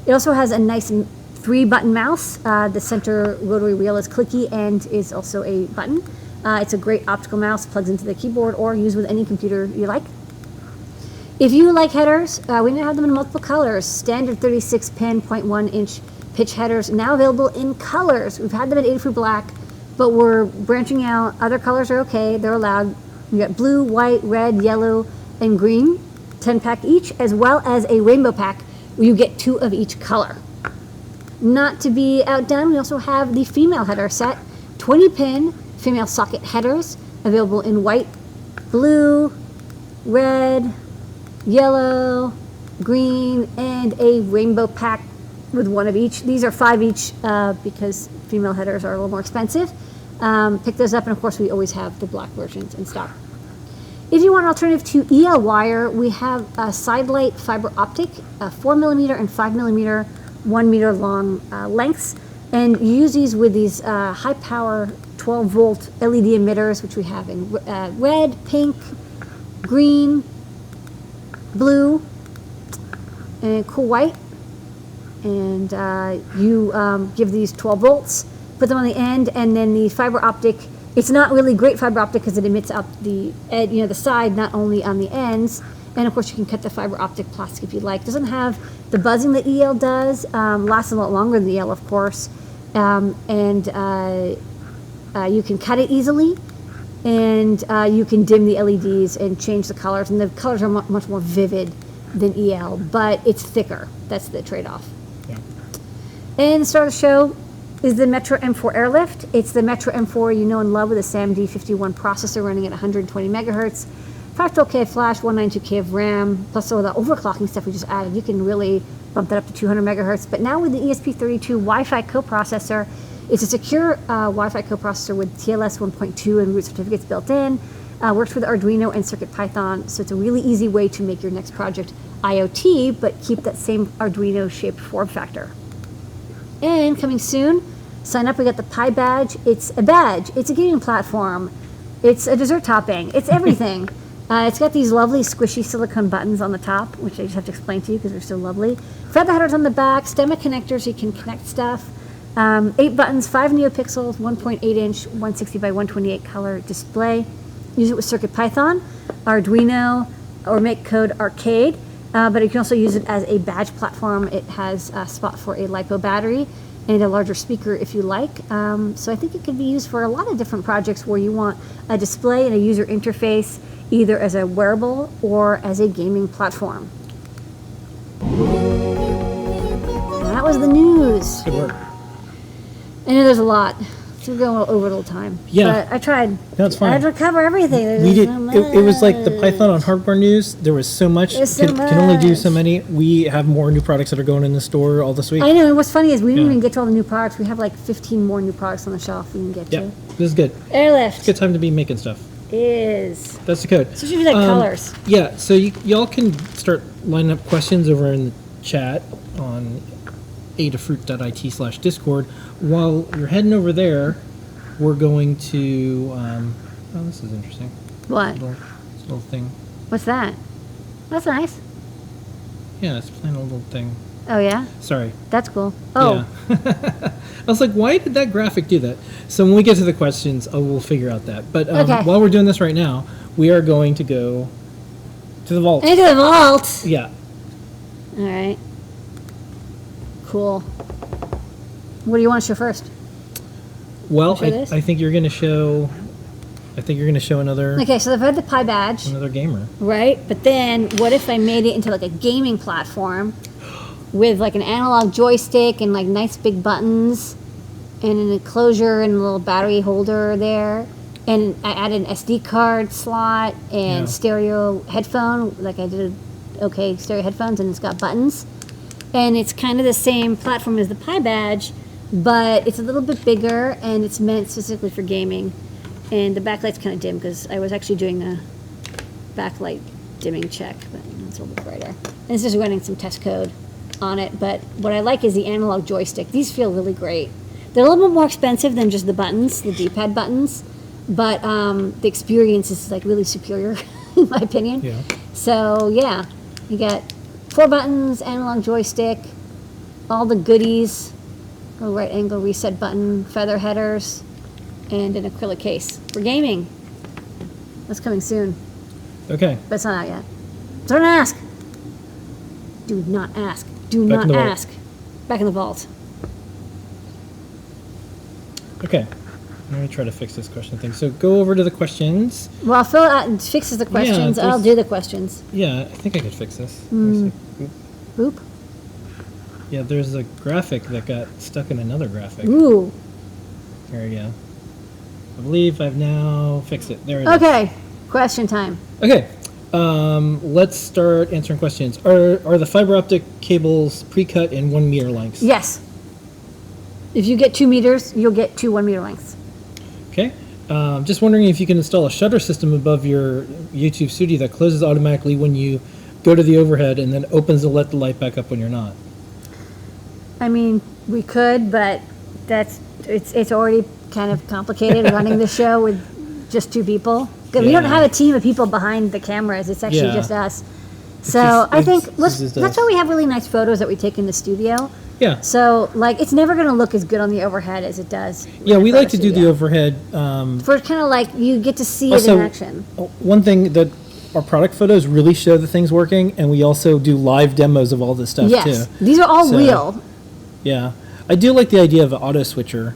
It also has a nice 3-button mouse. The center rotary wheel is clicky and is also a button. It's a great optical mouse, plugs into the keyboard, or use with any computer you like. If you like headers, we now have them in multiple colors. Standard 36-pin, 0.1-inch pitch headers, now available in colors. We've had them in Adafruit Black, but we're branching out. Other colors are okay, they're allowed. We got blue, white, red, yellow, and green, 10-pack each, as well as a rainbow pack where you get 2 of each color. Not to be outdone, we also have the female header set, 20-pin female socket headers, available in white, blue, red, yellow, green, and a rainbow pack with 1 of each. These are 5 each because female headers are a little more expensive. Pick those up, and of course we always have the black versions in stock. If you want an alternative to EL wire, we have a Sidelight fiber optic, 4mm and 5mm, 1 meter long lengths, and you use these with these high power 12-volt LED emitters, which we have in red, pink, green, blue, and cool white. And you give these 12 volts, put them on the end, and then the fiber optic, it's not really great fiber optic because it emits out the the side, not only on the ends. And of course you can cut the fiber optic plastic if you like. It doesn't have the buzzing that EL does, lasts a lot longer than EL of course, and you can cut it easily, and you can dim the LEDs and change the colors, and the colors are much more vivid than EL, but it's thicker. That's the trade-off. Yeah. And the star of the show is the Metro M4 Airlift. It's the Metro M4 you know and love with a SAMD51 processor running at 120 megahertz, 512K of flash, 192K of RAM, plus all the overclocking stuff we just added. You can really bump that up to 200 megahertz. But now with the ESP32 Wi-Fi coprocessor, It's a secure Wi-Fi coprocessor with TLS 1.2 and root certificates built in. Works with Arduino and CircuitPython, so it's a really easy way to make your next project IoT, but keep that same Arduino-shaped form factor. And coming soon, sign up. We got the Pi Badge. It's a badge. It's a gaming platform. It's a dessert topping. It's everything. It's got these lovely squishy silicone buttons on the top, which I just have to explain to you because they're so lovely. Feather headers on the back, stemma connectors so you can connect stuff. 8 buttons, 5 NeoPixels, 1.8 inch, 160 by 128 color display. Use it with CircuitPython, Arduino, or MakeCode Arcade. But you can also use it as a badge platform. It has a spot for a LiPo battery and a larger speaker if you like. So I think it could be used for a lot of different projects where you want a display and a user interface, either as a wearable or as a gaming platform. And that was the news. Good work. I know there's a lot. So we're going over a little time. Yeah. But I tried. That's fine. I had to cover everything. There's We did. so It was like the much. Python on hardware news. There was so much. There's so Can only do so much. many. We have more new products that are going in the store all this week. I know, and what's funny is we didn't Yeah. even get to all the new products. We have like 15 more new products on the shelf we can get Yeah, to. this is good. Airlift Good time to be making stuff. is. That's the code. So it should be like colors. Yeah, so y'all can start lining up questions over in the chat on adafruit.it/discord. While you're heading over there, we're going to, oh, this is interesting. What? This little thing. What's that? That's nice. Yeah, it's playing a little thing. Oh, yeah? Sorry. That's cool. Oh, Yeah. I was like, why did that graphic do that? So when we get to the questions, we'll figure out that. But Okay. while we're doing this right now, we are going to go to the vault. into the vault. Yeah. All right. Cool. What do you want to show first? Well, Show this? I think you're going to show. I think you're going to show another Okay, so I've had the Pi Badge, gamer. right? But then what if I made it into like a gaming platform with like an analog joystick and like nice big buttons and an enclosure and a little battery holder there? And I added an SD card slot and Yeah. stereo headphone, like I did stereo headphones, and it's got buttons. And it's kind of the same platform as the Pi Badge, but it's a little bit bigger and it's meant specifically for gaming. And the backlight's kind of dim because I was actually doing a backlight dimming check, but it's a little bit brighter. And it's just running some test code on it. But what I like is the analog joystick. These feel really great. They're a little bit more expensive than just the buttons, the D-pad buttons, but the experience is like really superior, in my opinion. Yeah. So yeah, you got 4 buttons, analog joystick, all the goodies, a right angle reset button, feather headers, and an acrylic case for gaming. That's coming soon, Okay. but it's not out yet. Don't ask. Do not ask. Do Back in not the vault. ask. Back in the vault. Okay. Let me try to fix this question thing. So go over to the questions. Well, Phil fixes the questions. I'll there's- do the questions. Yeah, I think I could fix this. Let me see. Oop. Boop. Yeah, there's a graphic that got stuck in another graphic. Ooh. There we go. I believe I've now fixed it. There it is. Okay. Question time. Okay. Let's start answering questions. Are the fiber optic cables pre-cut in 1 meter lengths? Yes. If you get 2 meters, you'll get 2 1 meter lengths. Okay. Just wondering if you can install a shutter system above your YouTube studio that closes automatically when you go to the overhead and then opens to let the light back up when you're not. I mean, we could, but it's already kind of complicated running the show with just 2 people. 'Cause we don't Yeah. have a team of people behind the cameras. It's actually Yeah. just us. So just- I think this is that's us. why we have really nice photos that we take in the studio. Yeah. So like, it's never going to look as good on the overhead as it does. Yeah, in we the like to do the studio. overhead. For kind of like you get to see it Also, in action. one thing that our product photos really show the thing's working, and we also do live demos of all this stuff Yes, too. these are all So- real. Yeah, I do like the idea of an auto switcher.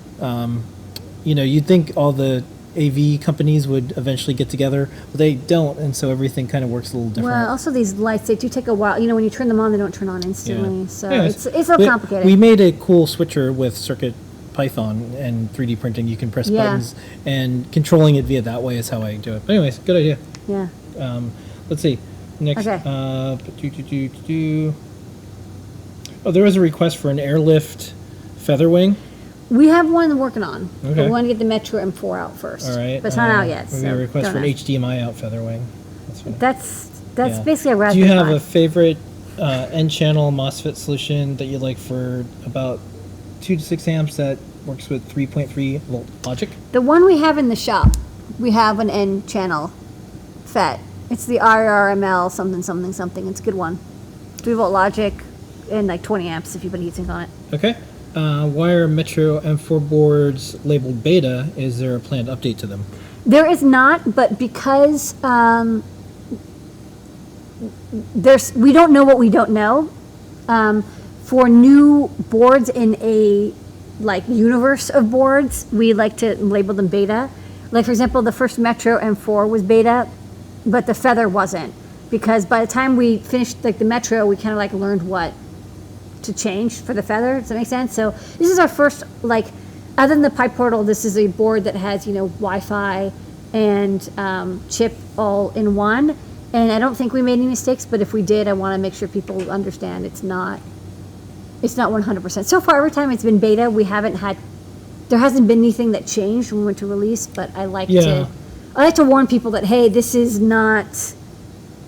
You'd think all the AV companies would eventually get together, but they don't, and so everything kind of works a little different. Well, also these lights, they do take a while. When you turn them on, they don't turn on instantly. So Anyways, it's a little complicated. We made a cool switcher with CircuitPython and 3D printing. You can press Yeah. buttons, and controlling it via that way is how I do it. But anyways, good idea. yeah. Let's see. Next. Okay. Oh, there was a request for an Airlift feather wing. We have one working on. Okay. But we want to get the Metro M4 out first. All right. But it's not out yet. We So have a request don't for an know. HDMI out featherwing. That's fine. That's Yeah. basically a Do Raspberry you have Pi. a favorite N-channel MOSFET solution that you like for about 2 to 6 amps that works with 3.3 volt logic? The one we have in the shop, we have an N channel FET. It's the IRML something something something. It's a good one. 3 volt logic and like 20 amps if you put a heatsink on it. Okay. Why are Metro M4 boards labeled beta? Is there a planned update to them? There is not, but because we don't know what we don't know. For new boards in a like universe of boards, we like to label them beta. Like for example, the first Metro M4 was beta, but the Feather wasn't, because by the time we finished like the Metro, we kind of like learned what to change for the Feather. Does that make sense? So this is our first, like, other than the Pi Portal, this is a board that has, you know, Wi-Fi and chip all in one. And I don't think we made any mistakes, but if we did, I want to make sure people understand it's not 100%. So far, every time it's been beta, there hasn't been anything that changed when we went to release, but I like to warn people that, hey, this is not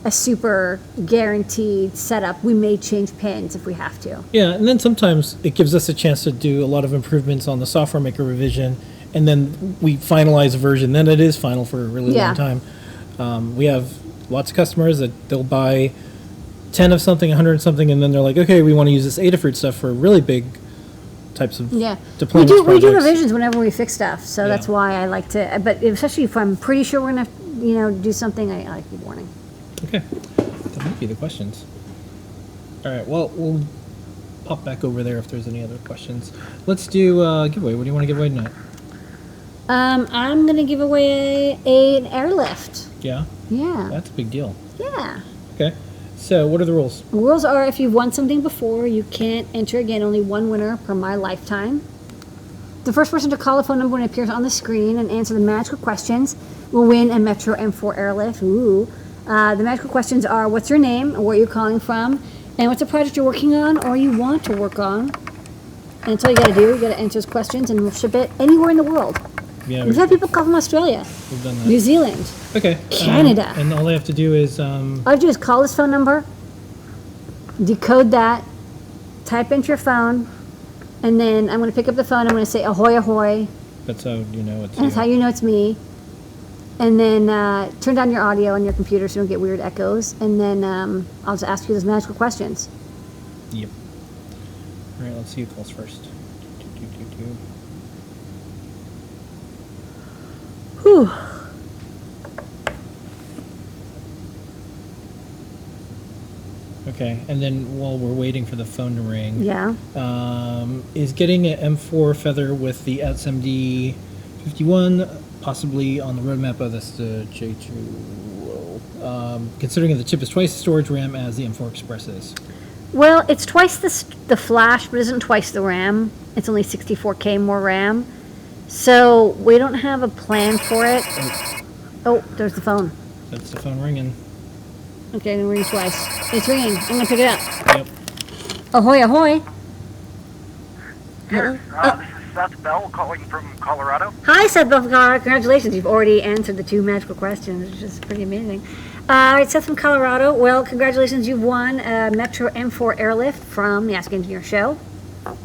a super guaranteed setup. We may change pins if we have to. Yeah, and then sometimes it gives us a chance to do a lot of improvements on the software maker revision, and then we finalize a version. Then it is final for a really long time. We have lots of customers that they'll buy 10 of something, 100 of something, and then they're like, okay, we want to use this Adafruit stuff for really big types of deployments. We do revisions whenever we fix stuff, so that's why I like to, but especially if I'm pretty sure we're going to, do something, I like to be warning. Okay, that might be the questions. All right, well, we'll pop back over there if there's any other questions. Let's do a giveaway. What do you want to give away tonight? I'm going to give away an Airlift. Yeah? Yeah. That's a big deal. Yeah. Okay, so what are the rules? The rules are, if you've won something before, you can't enter again. Only one winner per my lifetime. The first person to call the phone number when it appears on the screen and answer the magical questions will win a Metro M4 Airlift. Ooh. The magical questions are, what's your name, where you're calling from, and what's a project you're working on or you want to work on. And that's all you got to do. You got to answer those questions, and we'll ship it anywhere in the world. Yeah, We've had people call from Australia, we've done that. New Zealand, Okay. Canada. And all they have to do is, All I do is call this phone number, decode that, type into your phone, and then I'm going to pick up the phone. I'm going to say ahoy, ahoy. that's how you know it's And that's how you know it's me. And then turn down your audio on your computer so you don't get weird echoes. And then I'll just ask you those magical questions. Yep. All right, let's see who calls first. Whew. Okay, and then while we're waiting for the phone to ring, Yeah. is getting an M4 Feather with the SMD 51 possibly on the roadmap of this J2? Considering that the chip is twice the storage RAM as the M4 Express is. Well, it's twice the flash, but it isn't twice the RAM. It's only 64K more RAM. So we don't have a plan for it. Oh, there's the phone. That's the phone ringing. Okay, I'm gonna ring twice. It's ringing. I'm gonna pick it up. Yep. Ahoy, ahoy. Yes, this is Seth Bell calling from Colorado. Hi, Seth Bufgar. Congratulations. You've already answered the 2 magical questions, which is pretty amazing. All right, Seth from Colorado. Well, congratulations. You've won a Metro M4 Airlift from the Ask Engineer show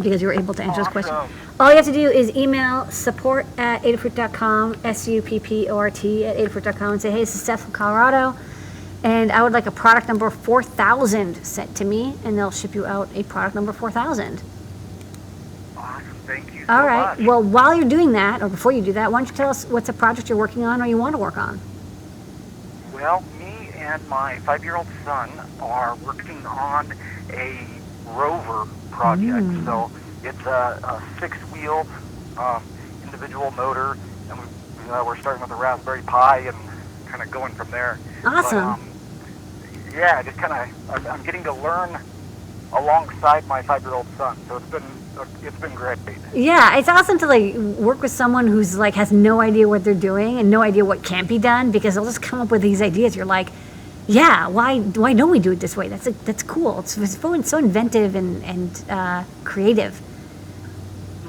because you were able to answer those questions. All you have to do is email support@adafruit.com, support@adafruit.com, and say, hey, this is Seth from Colorado, and I would like a product number 4000 sent to me, and they'll ship you out a product number 4000. Awesome, thank you so All right. much. Well, while you're doing that, or before you do that, why don't you tell us what's a project you're working on or you want to work on? Well, me and my 5-year-old son are working on a rover project. So it's a 6-wheeled individual motor, and we're starting with a Raspberry Pi and kind of going from there. Awesome. But, yeah, just kind of I'm getting to learn alongside my 5-year-old son, so it's been great. Yeah, it's awesome to like work with someone who's like has no idea what they're doing and no idea what can't be done, because they'll just come up with these ideas. You're like, yeah, why don't we do it this way? That's cool. It's so inventive and creative.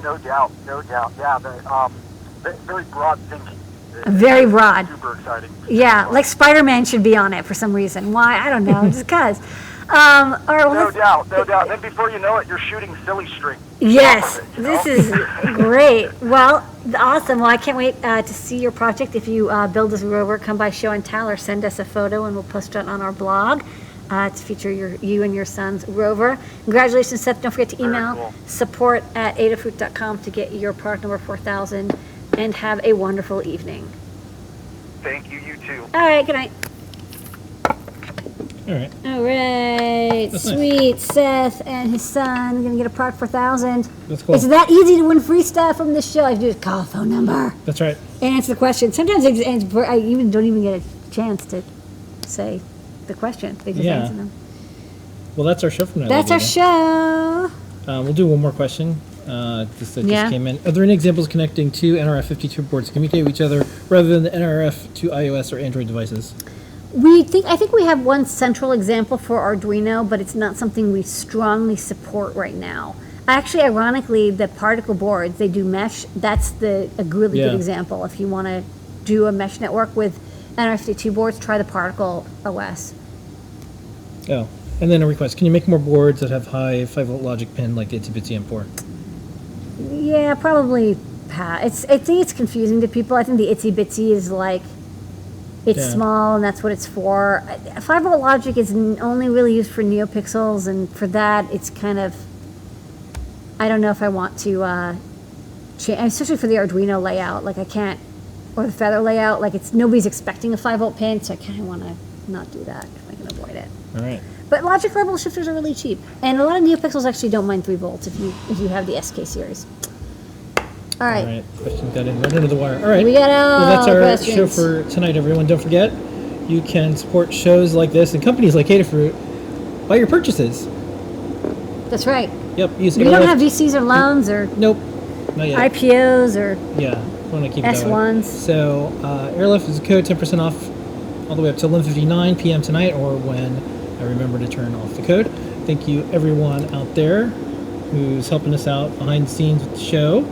No doubt, no doubt. Yeah, very broad thinking. Very broad. Super exciting. Yeah, like Spider-Man should be on it for some reason. Why? I don't know, just because. All right, well, No doubt, no doubt. Then before you know it, you're shooting silly string. yes, Off of it, you this know? is great. Well, awesome. Well, I can't wait to see your project. If you build this rover, come by show and tell or send us a photo and we'll post it on our blog to feature you and your son's rover. Congratulations, Seth. Don't forget to email cool. support@adafruit.com to get your product number 4000 and have a wonderful evening. Thank you, you too. All right, good night. All right. All right, That's nice. sweet. Seth and his son are going to get a product for 1000. That's cool. It's that easy to win free stuff from this show. All you have to do is call a phone number That's right. and answer the question. Sometimes they just answer, I don't even get a chance to say the question. They just Yeah. answer them. Well, that's our show for tonight. That's our Ladina. show. We'll do one more question. Just Yeah. came in. Are there any examples connecting two NRF52 boards to communicate with each other rather than the NRF to iOS or Android devices? I think we have one central example for Arduino, but it's not something we strongly support right now. Actually, ironically, the particle boards, they do mesh. That's a really Yeah. good example. If you want to do a mesh network with NRF52 boards, try the particle OS. Oh, and then a request. Can you make more boards that have high 5-volt logic pin like the Itsy Bitsy M4? Yeah, probably. I think it's confusing to people. I think the Itsy Bitsy is like, it's Yeah. small and that's what it's for. 5-volt logic is only really used for NeoPixels, and for that, it's kind of, I don't know if I want to change, especially for the Arduino layout. Like I can't, or the Feather layout. Like nobody's expecting a 5-volt pin, so I kind of want to not do that if I can avoid it. All right. But logic level shifters are really cheap, and a lot of NeoPixels actually don't mind 3 volts if you have the SK series. All right. All right. Question got in right under the wire. All right. We got all Well, that's the our questions. show for tonight, everyone. Don't forget, you can support shows like this and companies like Adafruit by your purchases. That's right. Yep. Use We don't Airlift. have VCs or loans or Nope. Not yet. IPOs or Yeah. Want to keep it that way. S1s. So Airlift is a code 10% off all the way up to 11:59 p.m. tonight, or when I remember to turn off the code. Thank you, everyone out there who's helping us out behind the scenes with the show.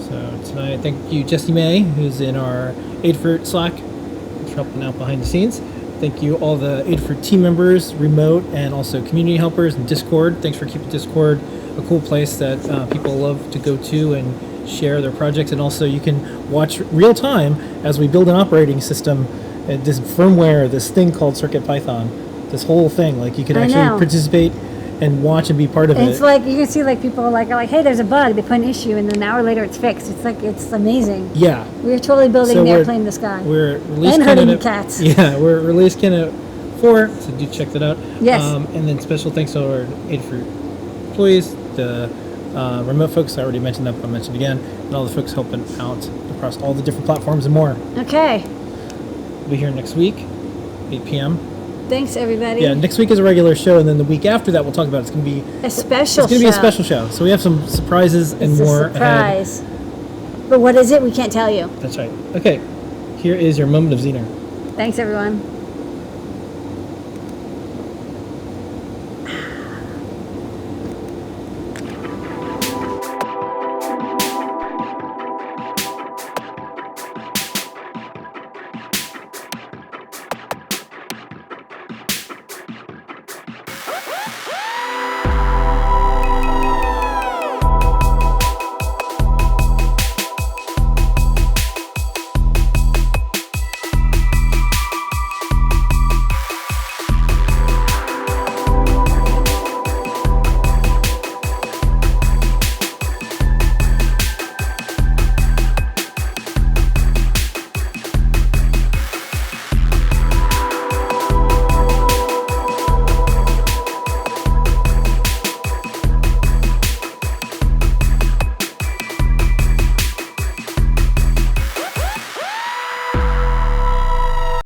So tonight, thank you, Jesse May, who's in our Adafruit Slack, for helping out behind the scenes. Thank you, all the Adafruit team members, remote, and also community helpers and Discord. Thanks for keeping Discord a cool place that people love to go to and share their projects. And also, you can watch real time as we build an operating system, this firmware, this thing called CircuitPython, this whole thing. Like you can I actually know. participate and watch and be part of And it. it's like you can see like people are like, hey, there's a bug. They put an issue, and then an hour later it's fixed. It's amazing. Yeah. We're totally building So an we're- airplane in the sky. We're release And hurting candidate- cats. Yeah, we're release candidate 4, so do check that out. Yes. And then special thanks to our Adafruit employees, the remote folks, I already mentioned that, but I'll mention it again, and all the folks helping out across all the different platforms and more. Okay. We'll be here next week, 8 p.m. Thanks, everybody. Yeah, next week is a regular show, and then the week after that, we'll talk about it. It's going to be A special it's going to be a special show. So we have some surprises and It's more a surprise. But what is it? We can't tell you. ahead. That's right. Okay, here is your moment of Zener. Thanks, everyone.